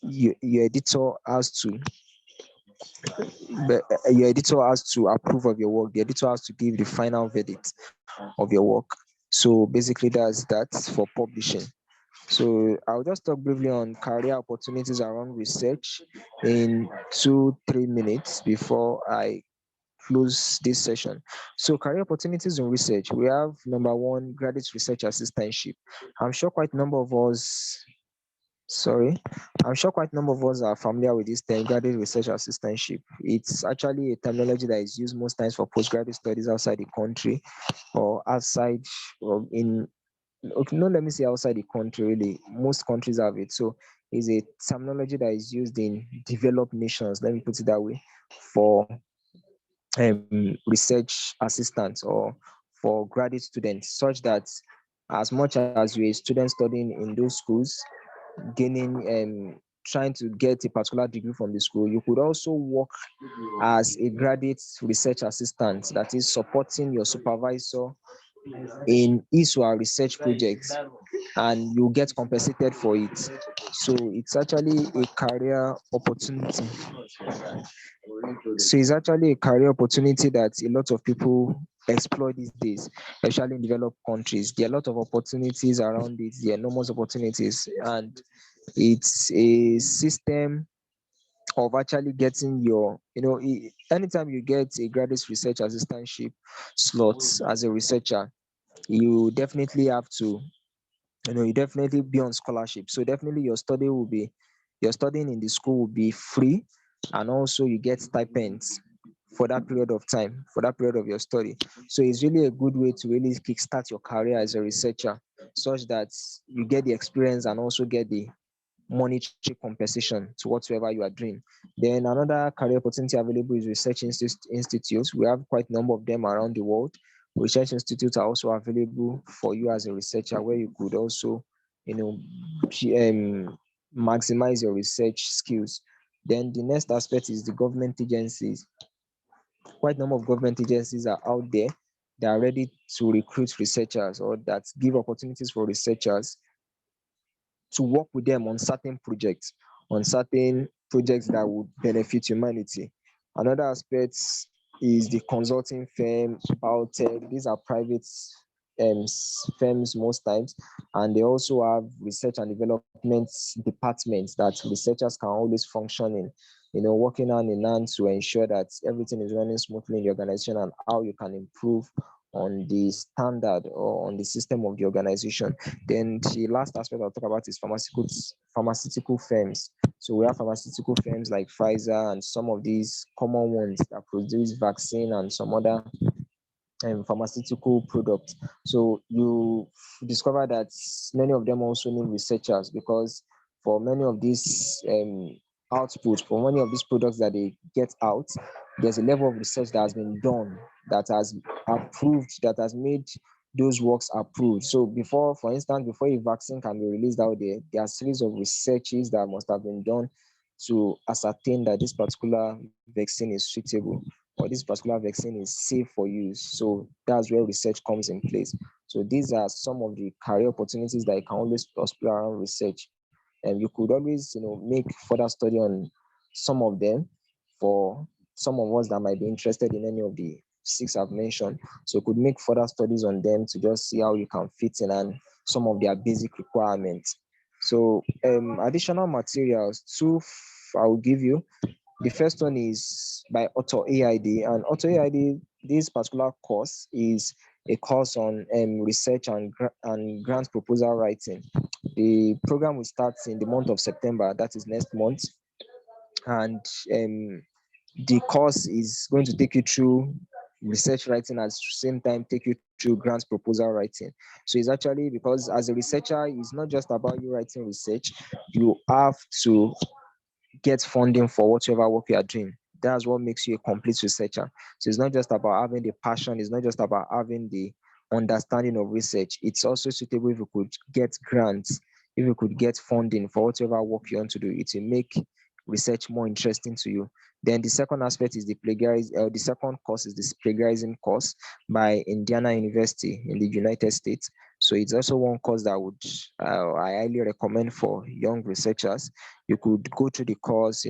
has to your editor has to approve of your work. The editor has to give the final verdict of your work. So basically, that's that for publishing. So I'll just talk briefly on career opportunities around research in 2-3 minutes before I close this session. So career opportunities in research, we have number one, graduate research assistantship. I'm sure quite a number of us, sorry, I'm sure quite a number of us are familiar with this term, graduate research assistantship. It's actually a terminology that is used most times for postgraduate studies outside the country or outside or in okay, no, let me say outside the country, really. Most countries have it. So it's a terminology that is used in developed nations, let me put it that way, for research assistants or for graduate students, such that as much as you're a student studying in those schools, gaining trying to get a particular degree from the school, you could also work as a graduate research assistant, that is supporting your supervisor in his or her research projects, and you get compensated for it. So it's actually a career opportunity. So it's actually a career opportunity that a lot of people exploit these days, especially in developed countries. There are a lot of opportunities around it. There are enormous opportunities, and It's a system of actually getting your, anytime you get a graduate research assistantship slots as a researcher, you definitely have to, you definitely be on scholarship. So definitely your studying in the school will be free, and also you get stipends for that period of time, for that period of your study. So it's really a good way to really kickstart your career as a researcher, such that you get the experience and also get the monetary compensation to whatsoever you are doing. Then another career opportunity available is research institutes. We have quite a number of them around the world. Research institutes are also available for you as a researcher, where you could also, you know, maximize your research skills. Then the next aspect is the government agencies. Quite a number of government agencies are out there that are ready to recruit researchers, or that give opportunities for researchers to work with them on certain projects that would benefit humanity. Another aspect is the consulting firm, biotech. These are private firms most times, and they also have research and development departments that researchers can always function in, working hand in hand to ensure that everything is running smoothly in the organization, and how you can improve on the standard or on the system of the organization. Then the last aspect I'll talk about is pharmaceutical firms. So we have pharmaceutical firms like Pfizer and some of these common ones that produce vaccine and some other pharmaceutical products. So you discover that many of them also need researchers, because for many of these outputs, for many of these products that they get out, there's a level of research that has been done, that has approved, that has made those works approved. So before, for instance, before a vaccine can be released out there, there are a series of researches that must have been done to ascertain that this particular vaccine is suitable, or this particular vaccine is safe for use. So that's where research comes in place. So these are some of the career opportunities that you can always explore around research. And you could always, make further study on some of them, for some of us that might be interested in any of the six I've mentioned. So you could make further studies on them to just see how you can fit in and some of their basic requirements. So additional materials, I will give you. The first one is by Auto AID, and Auto AID, this particular course is a course on research and grant proposal writing. The program will start in the month of September, that is next month, and the course is going to take you through research writing, at the same time take you through grant proposal writing. So it's actually, because as a researcher, it's not just about you writing research, you have to get funding for whatever work you are doing. That's what makes you a complete researcher. So it's not just about having the passion, it's not just about having the understanding of research. It's also suitable if you could get grants, if you could get funding for whatever work you want to do. It will make research more interesting to you. Then the second aspect is the second course is this plagiarism course by Indiana University in the United States. So it's also one course that I highly recommend for young researchers. You could go through the course,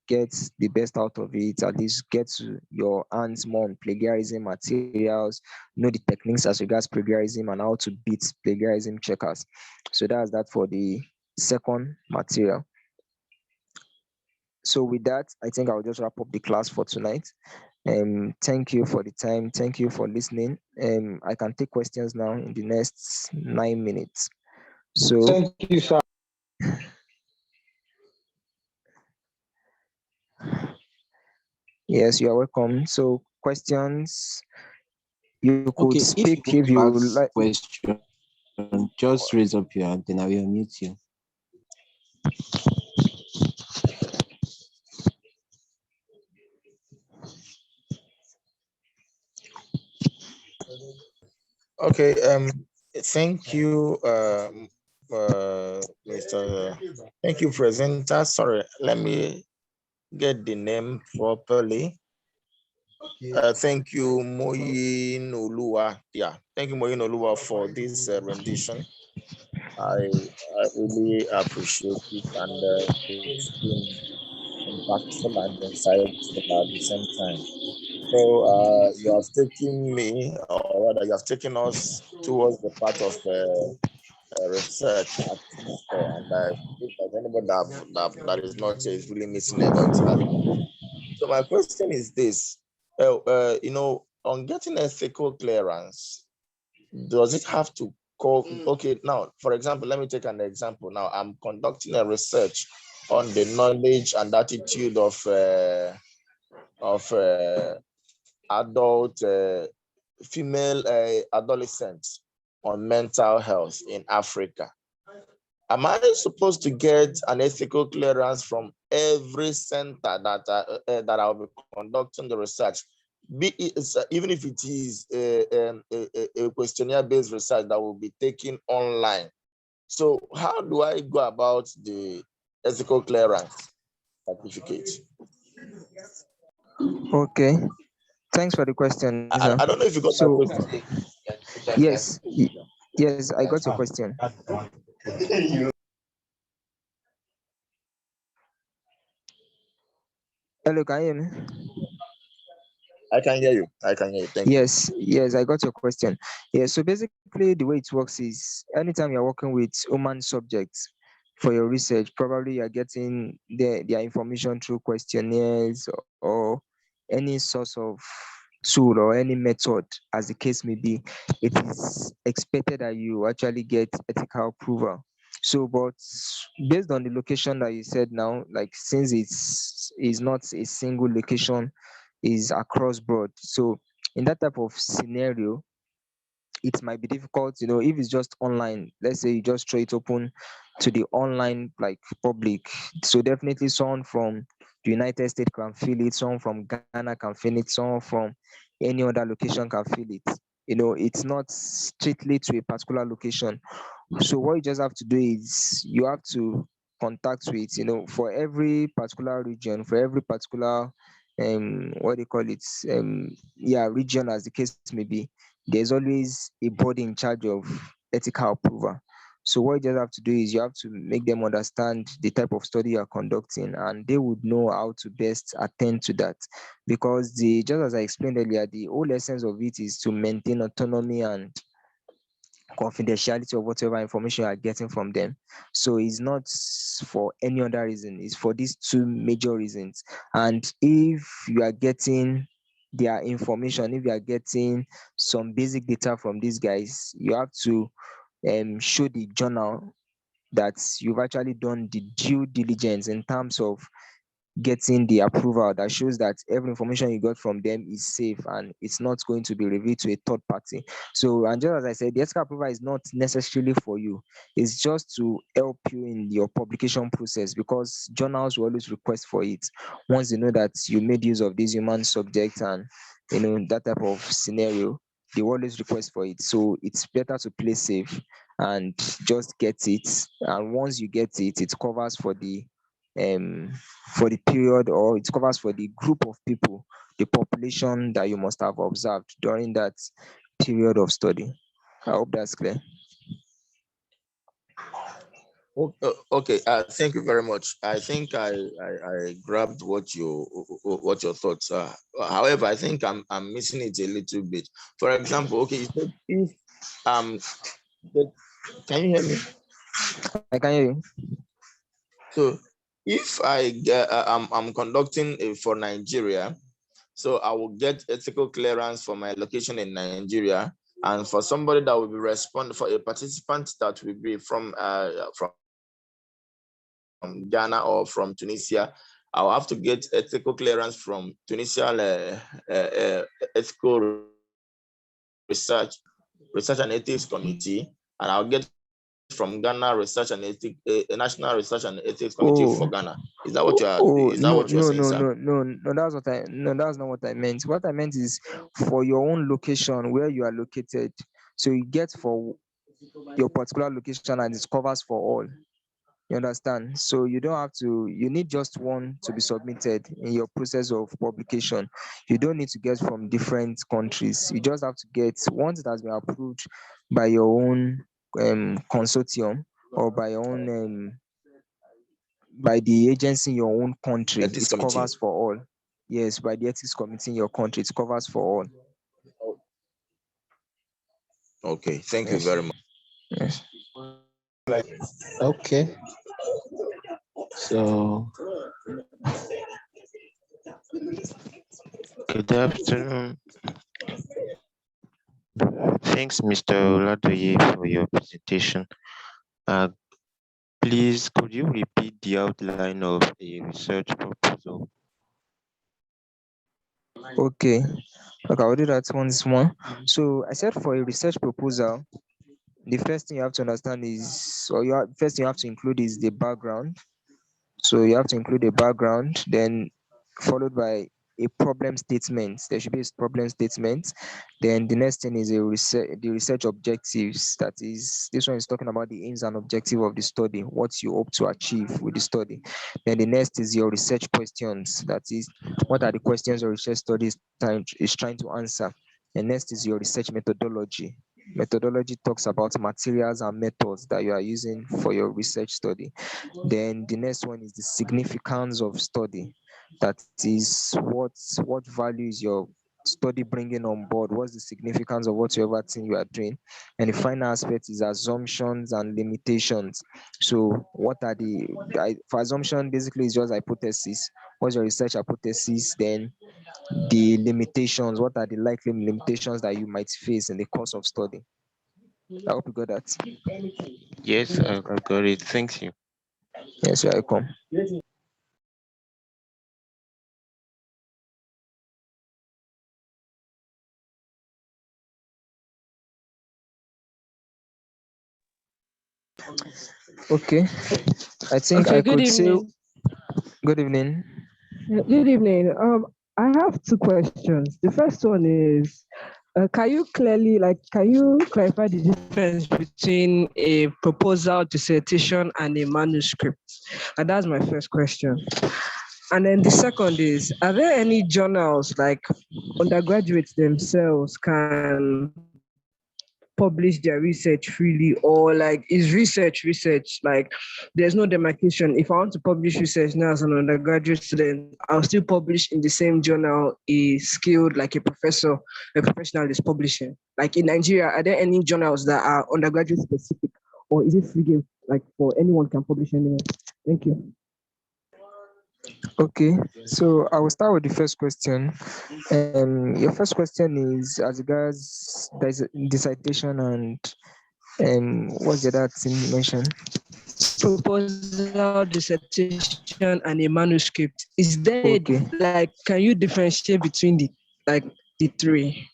get the best out of it, at least get your hands more on plagiarism materials, know the techniques as regards plagiarism and how to beat plagiarism checkers. So that's that for the second material. So with that, I think I'll just wrap up the class for tonight. Thank you for the time. Thank you for listening. I can take questions now in the next 9 minutes. So
thank you, sir.
Yes, you are welcome. So questions, you could
Okay, if you
speak
want
if
to
you
ask
like.
question, just raise up your hand, then I will unmute you.
Okay, thank you, Mr. Thank you, presenter. Sorry, let me get the name properly. Thank you, Moyinoluwa. Yeah, thank you, Moyinoluwa, for this rendition. I really appreciate it, and it's been impactful and insightful at the same time. So you have taken me, or rather, you have taken us towards the part of research at and if there's anybody that is not here is really missing a lot. So my question is this: on getting ethical clearance, does it have to call? Okay, now for example, let me take an example. Now I'm conducting a research on the knowledge and attitude of adult female adolescents on mental health in Africa. Am I supposed to get an ethical clearance from every center that I'll be conducting the research, even if it is a questionnaire-based research that will be taken online? So how do I go about the ethical clearance certificate?
Okay, thanks for the question, sir.
I don't know if you got
So,
my question.
yes, yes, I got your question. Hello, can you hear me?
I can hear you. I can hear you. Thank you.
Yes, I got your question. Yeah, so basically the way it works is anytime you're working with human subjects for your research, probably you're getting their information through questionnaires or any source of tool or any method, as the case may be. It is expected that you actually get ethical approval. So, but based on the location that you said now, like since it's not a single location, is across broad. So in that type of scenario, it might be difficult, if it's just online. Let's say you just throw it open to the online like public. So definitely someone from the United States can fill it, someone from Ghana can fill it, someone from any other location can fill it. It's not strictly to a particular location. So what you just have to do is you have to contact with, for every particular region, for every particular what they call it, region, as the case may be, there's always a body in charge of ethical approval. So what you just have to do is you have to make them understand the type of study you are conducting, and they would know how to best attend to that. Because just as I explained earlier, the whole essence of it is to maintain autonomy and confidentiality of whatever information you are getting from them. So it's not for any other reason, it's for these two major reasons. And if you are getting their information, if you are getting some basic data from these guys, you have to show the journal that you've actually done the due diligence in terms of getting the approval that shows that every information you got from them is safe and it's not going to be revealed to a third party. So, and just as I said, the ethical approval is not necessarily for you. It's just to help you in your publication process, because journals will always request for it once they know that you made use of this human subject and that type of scenario. They always request for it. So it's better to play safe and just get it. And once you get it, it covers um for the period, or it covers for the group of people, the population that you must have observed during that period of study. I hope that's clear.
Okay. Thank you very much. I think I grabbed what your thoughts are. However, I think I'm missing it a little bit. For example, okay, you said if can you hear me?
I can hear you.
So if I'm conducting for Nigeria, so I will get ethical clearance for my location in Nigeria, and for somebody that will be responding, for a participant that will be from Ghana or from Tunisia, I'll have to get ethical clearance from Tunisia Ethical Research and Ethics Committee, and I'll get from Ghana Research and Ethics, National Research and Ethics Committee for Ghana. Is that what you are? Is that what you're saying, sir?
No. That's not what I meant. What I meant is for your own location where you are located. So you get for your particular location and it covers for all. You understand? So you don't have to, you need just one to be submitted in your process of publication. You don't need to get from different countries. You just have to get one that has been approved by your own consortium, or by your own by the agency in your own country.
Ethics
It
Committee.
covers for all. Yes, by the ethics committee in your country, it covers for all.
Okay, thank you very much.
Yes.
Okay. So
Good afternoon. Thanks, Mr. Oladoye, for your presentation. Uh, please, could you repeat the outline of a research proposal?
Okay. Okay, I'll do that once more. So I said for a research proposal, the first thing you have to understand is, or first thing you have to include is the background. So you have to include a background, then followed by a problem statement. There should be a problem statement. Then the next thing is the research objectives. That is, this one is talking about the aims and objective of the study, what you hope to achieve with the study. Then the next is your research questions. That is, what are the questions your research study is trying to answer. And next is your research methodology. Methodology talks about materials and methods that you are using for your research study. Then the next one is the significance of study. That is, what value is your study bringing on board? What's the significance of whatever thing you are doing? And the final aspect is assumptions and limitations. So what are for assumption, basically, it's just hypothesis. What's your research hypothesis? Then the limitations, what are the likely limitations that you might face in the course of study? I hope you got that.
Yes, I got it. Thank you.
Yes, you're welcome. Okay, I think
Okay,
I
good
could say
evening.
good evening.
Good evening. I have two questions. The first one is, can you clarify the difference between a proposal, dissertation, and a manuscript? And that's my first question. And then the second is, are there any journals like undergraduates themselves can publish their research freely, or like is research like there's no demarcation? If I want to publish research now as an undergraduate student, I'll still publish in the same journal a skilled, like a professor, a professional is publishing? Like in Nigeria, are there any journals that are undergraduate specific, or is it free game, like for anyone can publish anywhere? Thank you.
Okay, so I will start with the first question. Your first question is as regards dissertation and what's the other thing you mentioned?
Proposal, dissertation, and a manuscript. Is there
Okay,
like, can you differentiate between the three?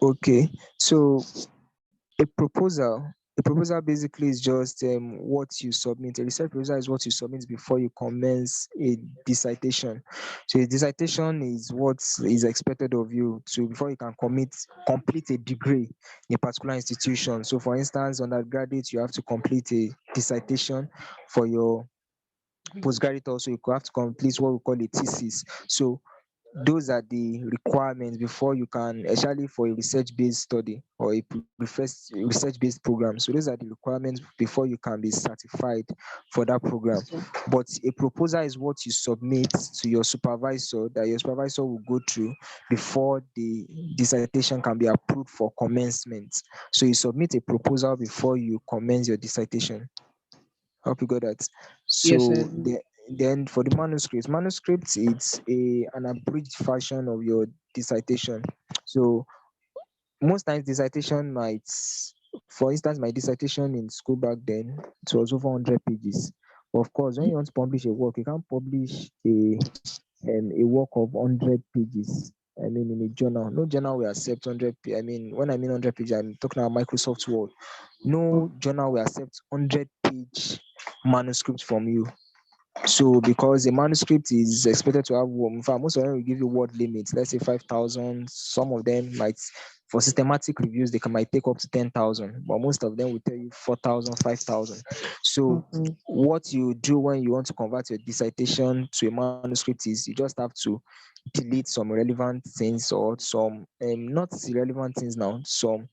okay. So a proposal basically is just what you submit. A research proposal is what you submit before you commence a dissertation. So a dissertation is what is expected of you to before you can complete a degree in a particular institution. So for instance, undergraduate, you have to complete a dissertation. For your postgraduate also, you could have to complete what we call a thesis. So those are the requirements before you can, especially for a research-based study or a research-based program. So those are the requirements before you can be certified for that program. But a proposal is what you submit to your supervisor, that your supervisor will go through before the dissertation can be approved for commencement. So you submit a proposal before you commence your dissertation. I hope you got that.
Yes,
So then for the manuscripts, it's an abridged version of your dissertation. So most times dissertation might, for instance, my dissertation in school back then, it was over 100 pages. Of course, when you want to publish a work, you can't publish a work of 100 pages. I mean, in a journal, no journal will accept 100. I mean, when I mean 100 pages, I'm talking about Microsoft Word. No journal will accept 100-page manuscript from you. So because a manuscript is expected to have, in fact, most of them will give you word limits. Let's say 5,000. Some of them might, for systematic reviews, might take up to 10,000, but most of them will tell you 4,000, 5,000. So what you do when you want to convert your dissertation to a manuscript is you just have to delete some irrelevant things or some not irrelevant things now, some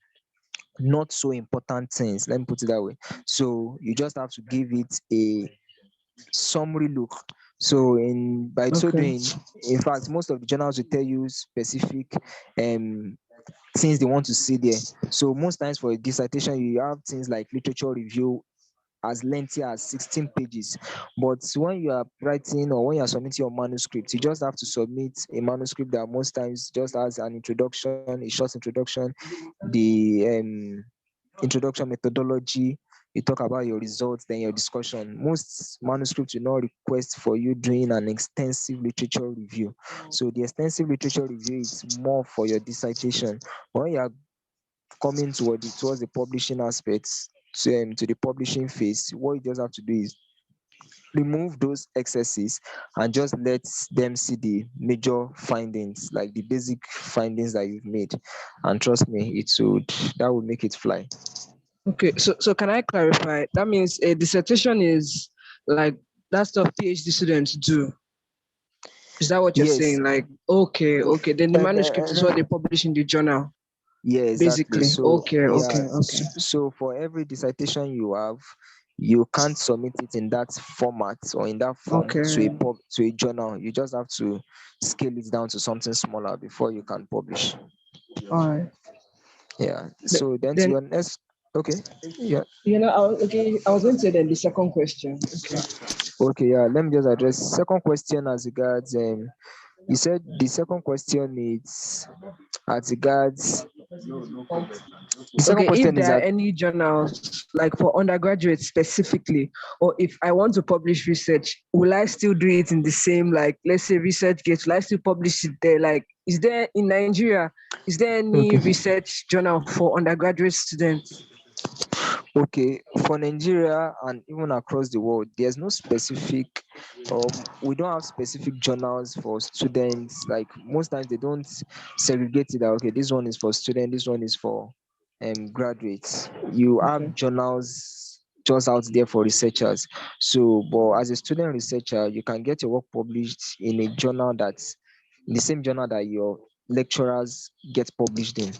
not so important things. Let me put it that way. So you just have to give it a summary look. So by so doing, in fact, most of the journals will tell you specific things they want to see there. So most times for a dissertation, you have things like literature review as lengthy as 16 pages. But when you are writing or when you are submitting your manuscript, you just have to submit a manuscript that most times just has an introduction, a short introduction, the introduction methodology, you talk about your results, then your discussion. Most manuscripts will not request for you doing an extensive literature review. So the extensive literature review is more for your dissertation. When you are coming towards the publishing aspects, to the publishing phase, what you just have to do is remove those excesses and just let them see the major findings, like the basic findings that you've made. And trust me, that would make it fly.
Okay, so can I clarify? That means a dissertation is like that stuff PhD students do. Is that what you're
Yes.
saying? Like, okay. Then the manuscript is what they publish in the journal.
Yeah, exactly.
Basically.
So
Okay.
so for every dissertation you have, you can't submit it in that format or in that form to a journal. You just have to scale it down to something smaller before you can publish.
All right.
Yeah. So then to your next, okay. Yeah.
I was going to say then the second question.
Okay. Yeah. Let me just address second question as regards. You said the second question is as regards. The second
Okay,
question
if
is
there are
that
any journals, like for undergraduates specifically, or if I want to publish research, will I still do it in the same, like, let's say ResearchGate, will I still publish it there? Like, is there in Nigeria, is there any research journal for undergraduate students?
okay, for Nigeria and even across the world, there's no specific, we don't have specific journals for students. Like most times they don't segregate it that, okay, this one is for students, this one is for graduates. You have journals just out there for researchers. So, but as a student researcher, you can get your work published in a journal that's in the same journal that your lecturers get published in.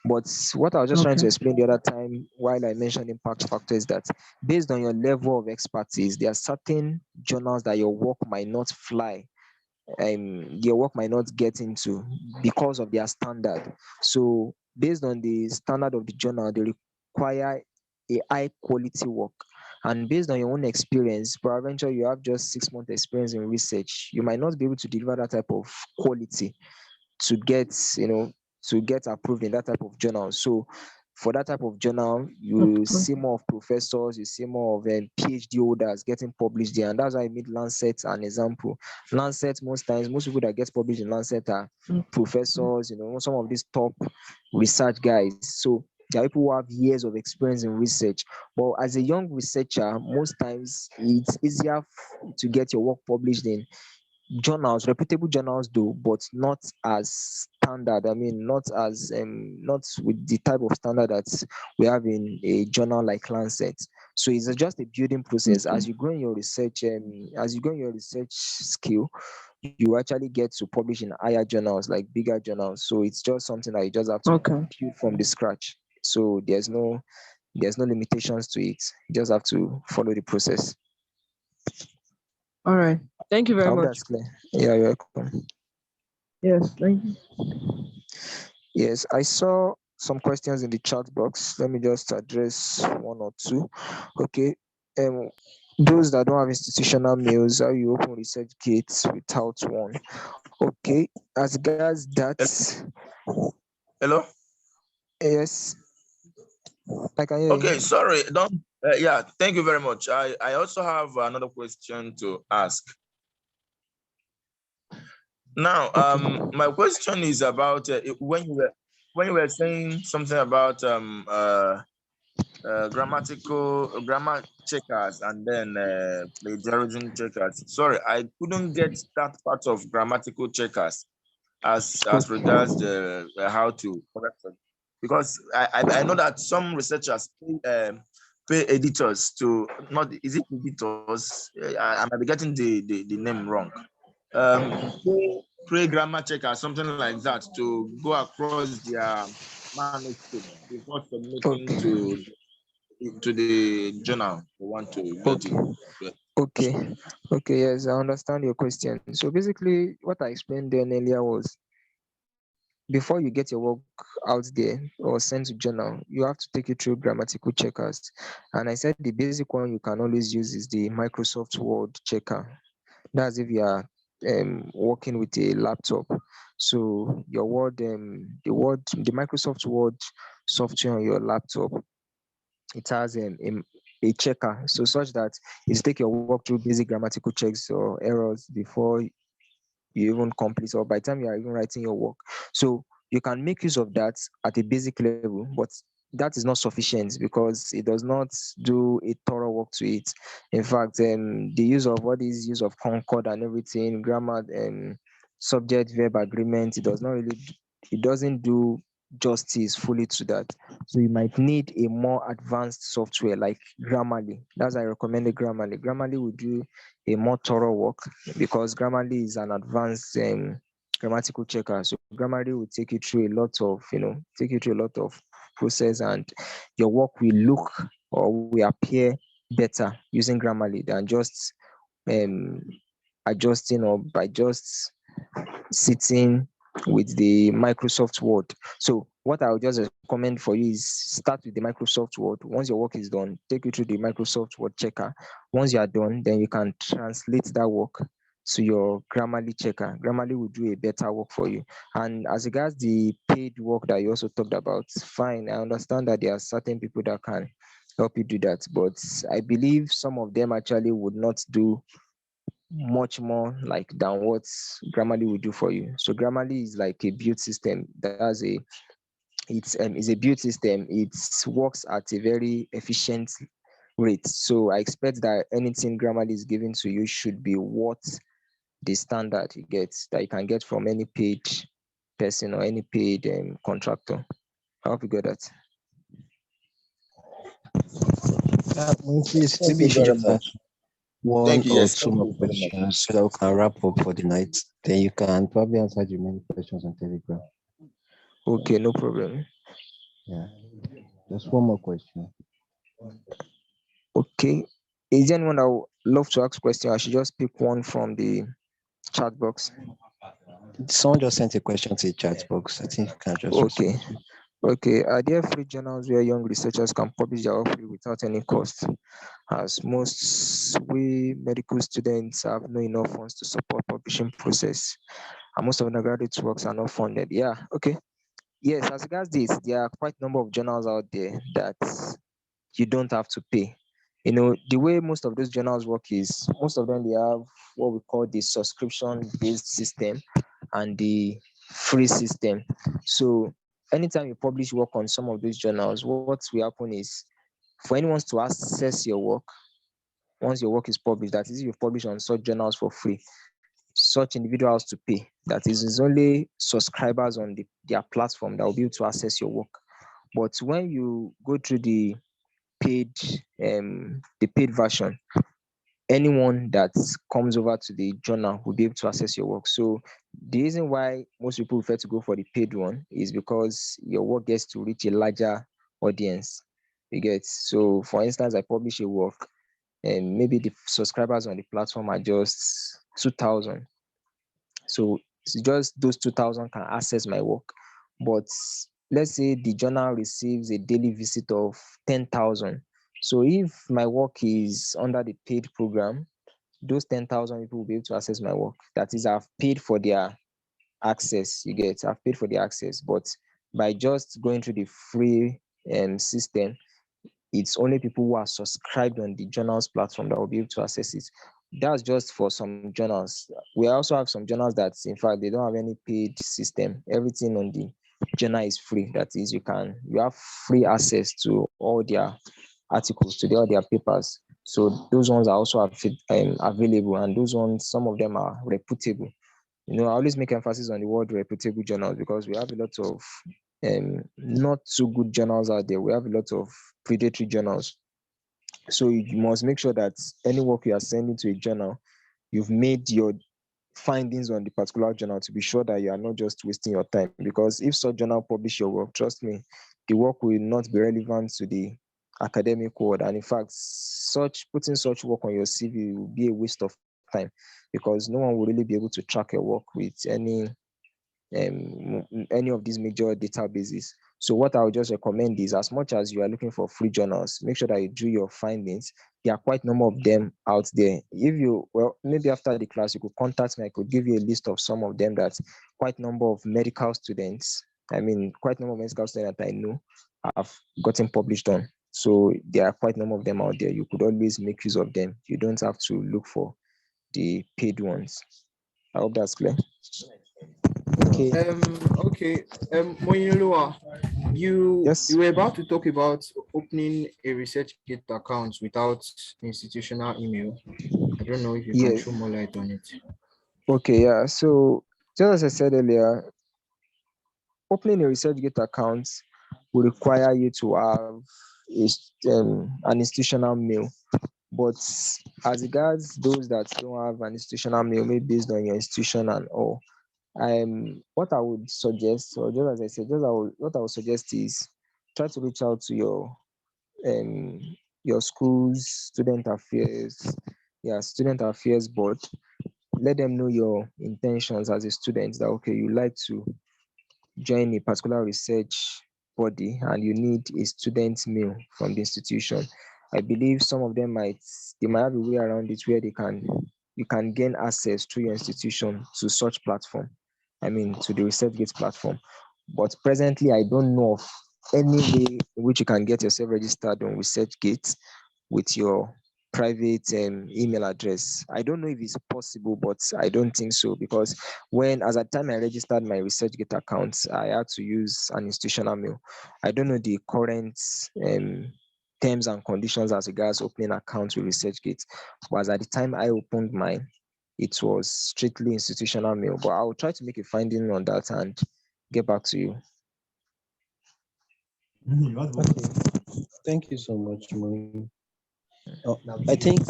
But what I was just trying to explain the other time while I mentioned impact factor is that based on your level of expertise, there are certain journals that your work might not fly, your work might not get into because of their standard. So based on the standard of the journal, they require a high quality work. And based on your own experience, peradventure you have just 6 months experience in research, you might not be able to deliver that type of quality to get approved in that type of journal. So for that type of journal, you see more of professors, you see more of PhD holders getting published there. And that's why I made Lancet an example. Lancet, most times, most people that get published in Lancet are professors, some of these top research guys. So there are people who have years of experience in research. But as a young researcher, most times it's easier to get your work published in journals, reputable journals do, but not as standard. I mean, not with the type of standard that we have in a journal like Lancet. So it's just a building process. As you grow in your research, skill, you actually get to publish in higher journals, like bigger journals. So it's just something that you just have to build from the scratch. So there's no limitations to it. You just have to follow the process.
All right. Thank you very much.
That's clear. Yeah, you're welcome.
Yes, thank you.
Yes, I saw some questions in the chat box. Let me just address one or two. Okay. Those that don't have institutional mails, how you open ResearchGate without one? Okay. As regards that.
Hello.
Yes. I can hear
Okay,
you.
sorry. Don't. Yeah, thank you very much. I also have another question to ask. Now, my question is about when you were saying something about grammar checkers and then plagiarism checkers. Sorry, I couldn't get that part of grammatical checkers as regards the how to correct them, because I know that some researchers pay editors to not, is it editors? I might be getting the name wrong. Pay grammar checker, something like that, to go across their manuscript before submitting to the journal they want to get it.
Okay, yes, I understand your question. So basically, what I explained then earlier was before you get your work out there or sent to journal, you have to take it through grammatical checkers. And I said the basic one you can always use is the Microsoft Word checker. That's if you are working with a laptop. So your the Microsoft Word software on your laptop, it has a checker, so such that it's take your work through basic grammatical checks or errors before you even complete, or by the time you are even writing your work. So you can make use of that at a basic level, but that is not sufficient because it does not do a thorough work to it. In fact, the use of what is use of concord and everything, grammar and subject verb agreement, it doesn't do justice fully to that. So you might need a more advanced software like Grammarly. That's why I recommended Grammarly. Grammarly will do a more thorough work because Grammarly is an advanced grammatical checker. So Grammarly will take you through a lot of, process, and your work will look or will appear better using Grammarly than just um, adjusting or by just sitting with the Microsoft Word. So what I would just recommend for you is start with the Microsoft Word. Once your work is done, take you through the Microsoft Word checker. Once you are done, then you can translate that work to your Grammarly checker. Grammarly will do a better work for you. And as regards the paid work that you also talked about, fine. I understand that there are certain people that can help you do that, but I believe some of them actually would not do much more like than what Grammarly will do for you. So Grammarly is like a build system. It's is a build system. It works at a very efficient rate. So I expect that anything Grammarly is giving to you should be what the standard you get that you can get from any paid person or any paid contractor. I hope you got that.
Please,
Thank
maybe you
you
should
very
just
much.
ask one
Thank you.
or
Yes,
two
thank
more
you very much.
questions so that we can wrap up for the night. Then you can probably answer the many questions on Telegram.
Okay, no problem.
Yeah. Just one more question.
Okay. Is there anyone that would love to ask question? I should just pick one from the chat box.
Someone just sent a question to the chat box. I think you can just
Okay.
respond.
Okay. Are there free journals where young researchers can publish their work without any cost? As most we medical students have no enough funds to support publishing process, and most of undergraduate works are not funded. Yeah. Okay. Yes. As regards this, there are quite a number of journals out there that you don't have to pay. The way most of those journals work is most of them they have what we call the subscription-based system and the free system. So anytime you publish work on some of those journals, what will happen is for anyone to access your work, once your work is published, that is, if you publish on such journals for free, such individuals to pay. That is, it's only subscribers on their platform that will be able to access your work. But when you go through paid the paid version, anyone that comes over to the journal will be able to access your work. So the reason why most people prefer to go for the paid one is because your work gets to reach a larger audience. You get, so for instance, I publish a work and maybe the subscribers on the platform are just 2,000. So it's just those 2,000 can access my work. But let's say the journal receives a daily visit of 10,000. So if my work is under the paid program, those 10,000 people will be able to access my work. That is, I've paid for their access. You get, I've paid for the access. But by just going through the free system, it's only people who are subscribed on the journals platform that will be able to access it. That's just for some journals. We also have some journals that, in fact, they don't have any paid system. Everything on the journal is free. That is, you have free access to all their articles, to all their papers. So those ones are also available, and those ones, some of them are reputable. I always make emphasis on the word reputable journals because we have a lot of not too good journals out there. We have a lot of predatory journals. So you must make sure that any work you are sending to a journal, you've made your findings on the particular journal to be sure that you are not just wasting your time. Because if such journal publish your work, trust me, the work will not be relevant to the academic world. And in fact, putting such work on your CV will be a waste of time because no one will really be able to track your work with any any of these major databases. So what I would just recommend is, as much as you are looking for free journals, make sure that you do your findings. There are quite a number of them out there. If you, well, maybe after the class, you could contact me. I could give you a list of some of them that quite a number of medical students, quite a number of medical students that I know have gotten published on. So there are quite a number of them out there. You could always make use of them. You don't have to look for the paid ones. I hope that's clear.
Okay.
Okay. Moyinoluwa,
Yes.
you were about to talk about opening a ResearchGate account without institutional email. I don't know if you can
Yes.
throw more light on it.
Okay, yeah. So just as I said earlier, opening a ResearchGate account will require you to have an institutional mail. But as regards those that don't have an institutional mail, maybe based on your institution and all, what I would suggest, or just as I said, what I would suggest is try to reach out to your school's student affairs board. Let them know your intentions as a student, that okay, you like to join a particular research body and you need a student mail from the institution. I believe some of them might have a way around it where you can gain access through your institution to such platform. To the ResearchGate platform. But presently, I don't know of any way in which you can get yourself registered on ResearchGate with your private email address. I don't know if it's possible, but I don't think so, because as at the time I registered my ResearchGate account, I had to use an institutional mail. I don't know the current terms and conditions as regards opening accounts with ResearchGate, but at the time I opened mine, it was strictly institutional mail. But I'll try to make a finding on that and get back to you.
Okay. Thank you so much, Moy. I think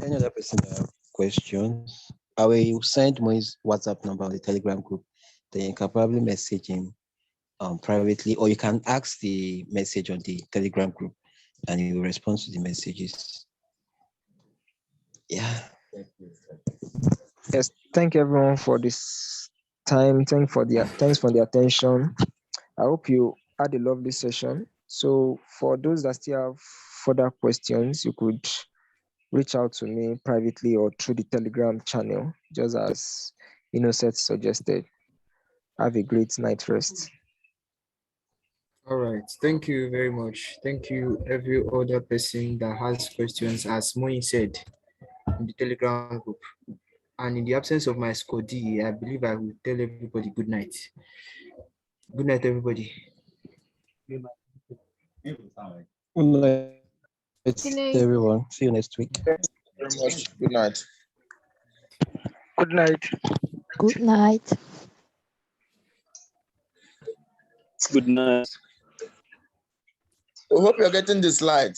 any other person that have questions, I will send Moy's WhatsApp number on the Telegram group. Then you can probably message him privately, or you can ask the message on the Telegram group and he will respond to the messages. Yeah.
Yes, thank everyone for this time. Thanks for the attention. I hope you had a lovely session. So for those that still have further questions, you could reach out to me privately or through the Telegram channel, just as Innocent suggested. Have a great night rest.
All right. Thank you very much. Thank you, every other person that has questions, as Moyin said, in the Telegram group. And in the absence of my Scotty, I believe I will tell everybody good night. Good night, everybody.
Good night, everyone. See you next week.
Thank you very much. Good night.
Good night.
Good night.
Good night.
We hope you're getting the slides.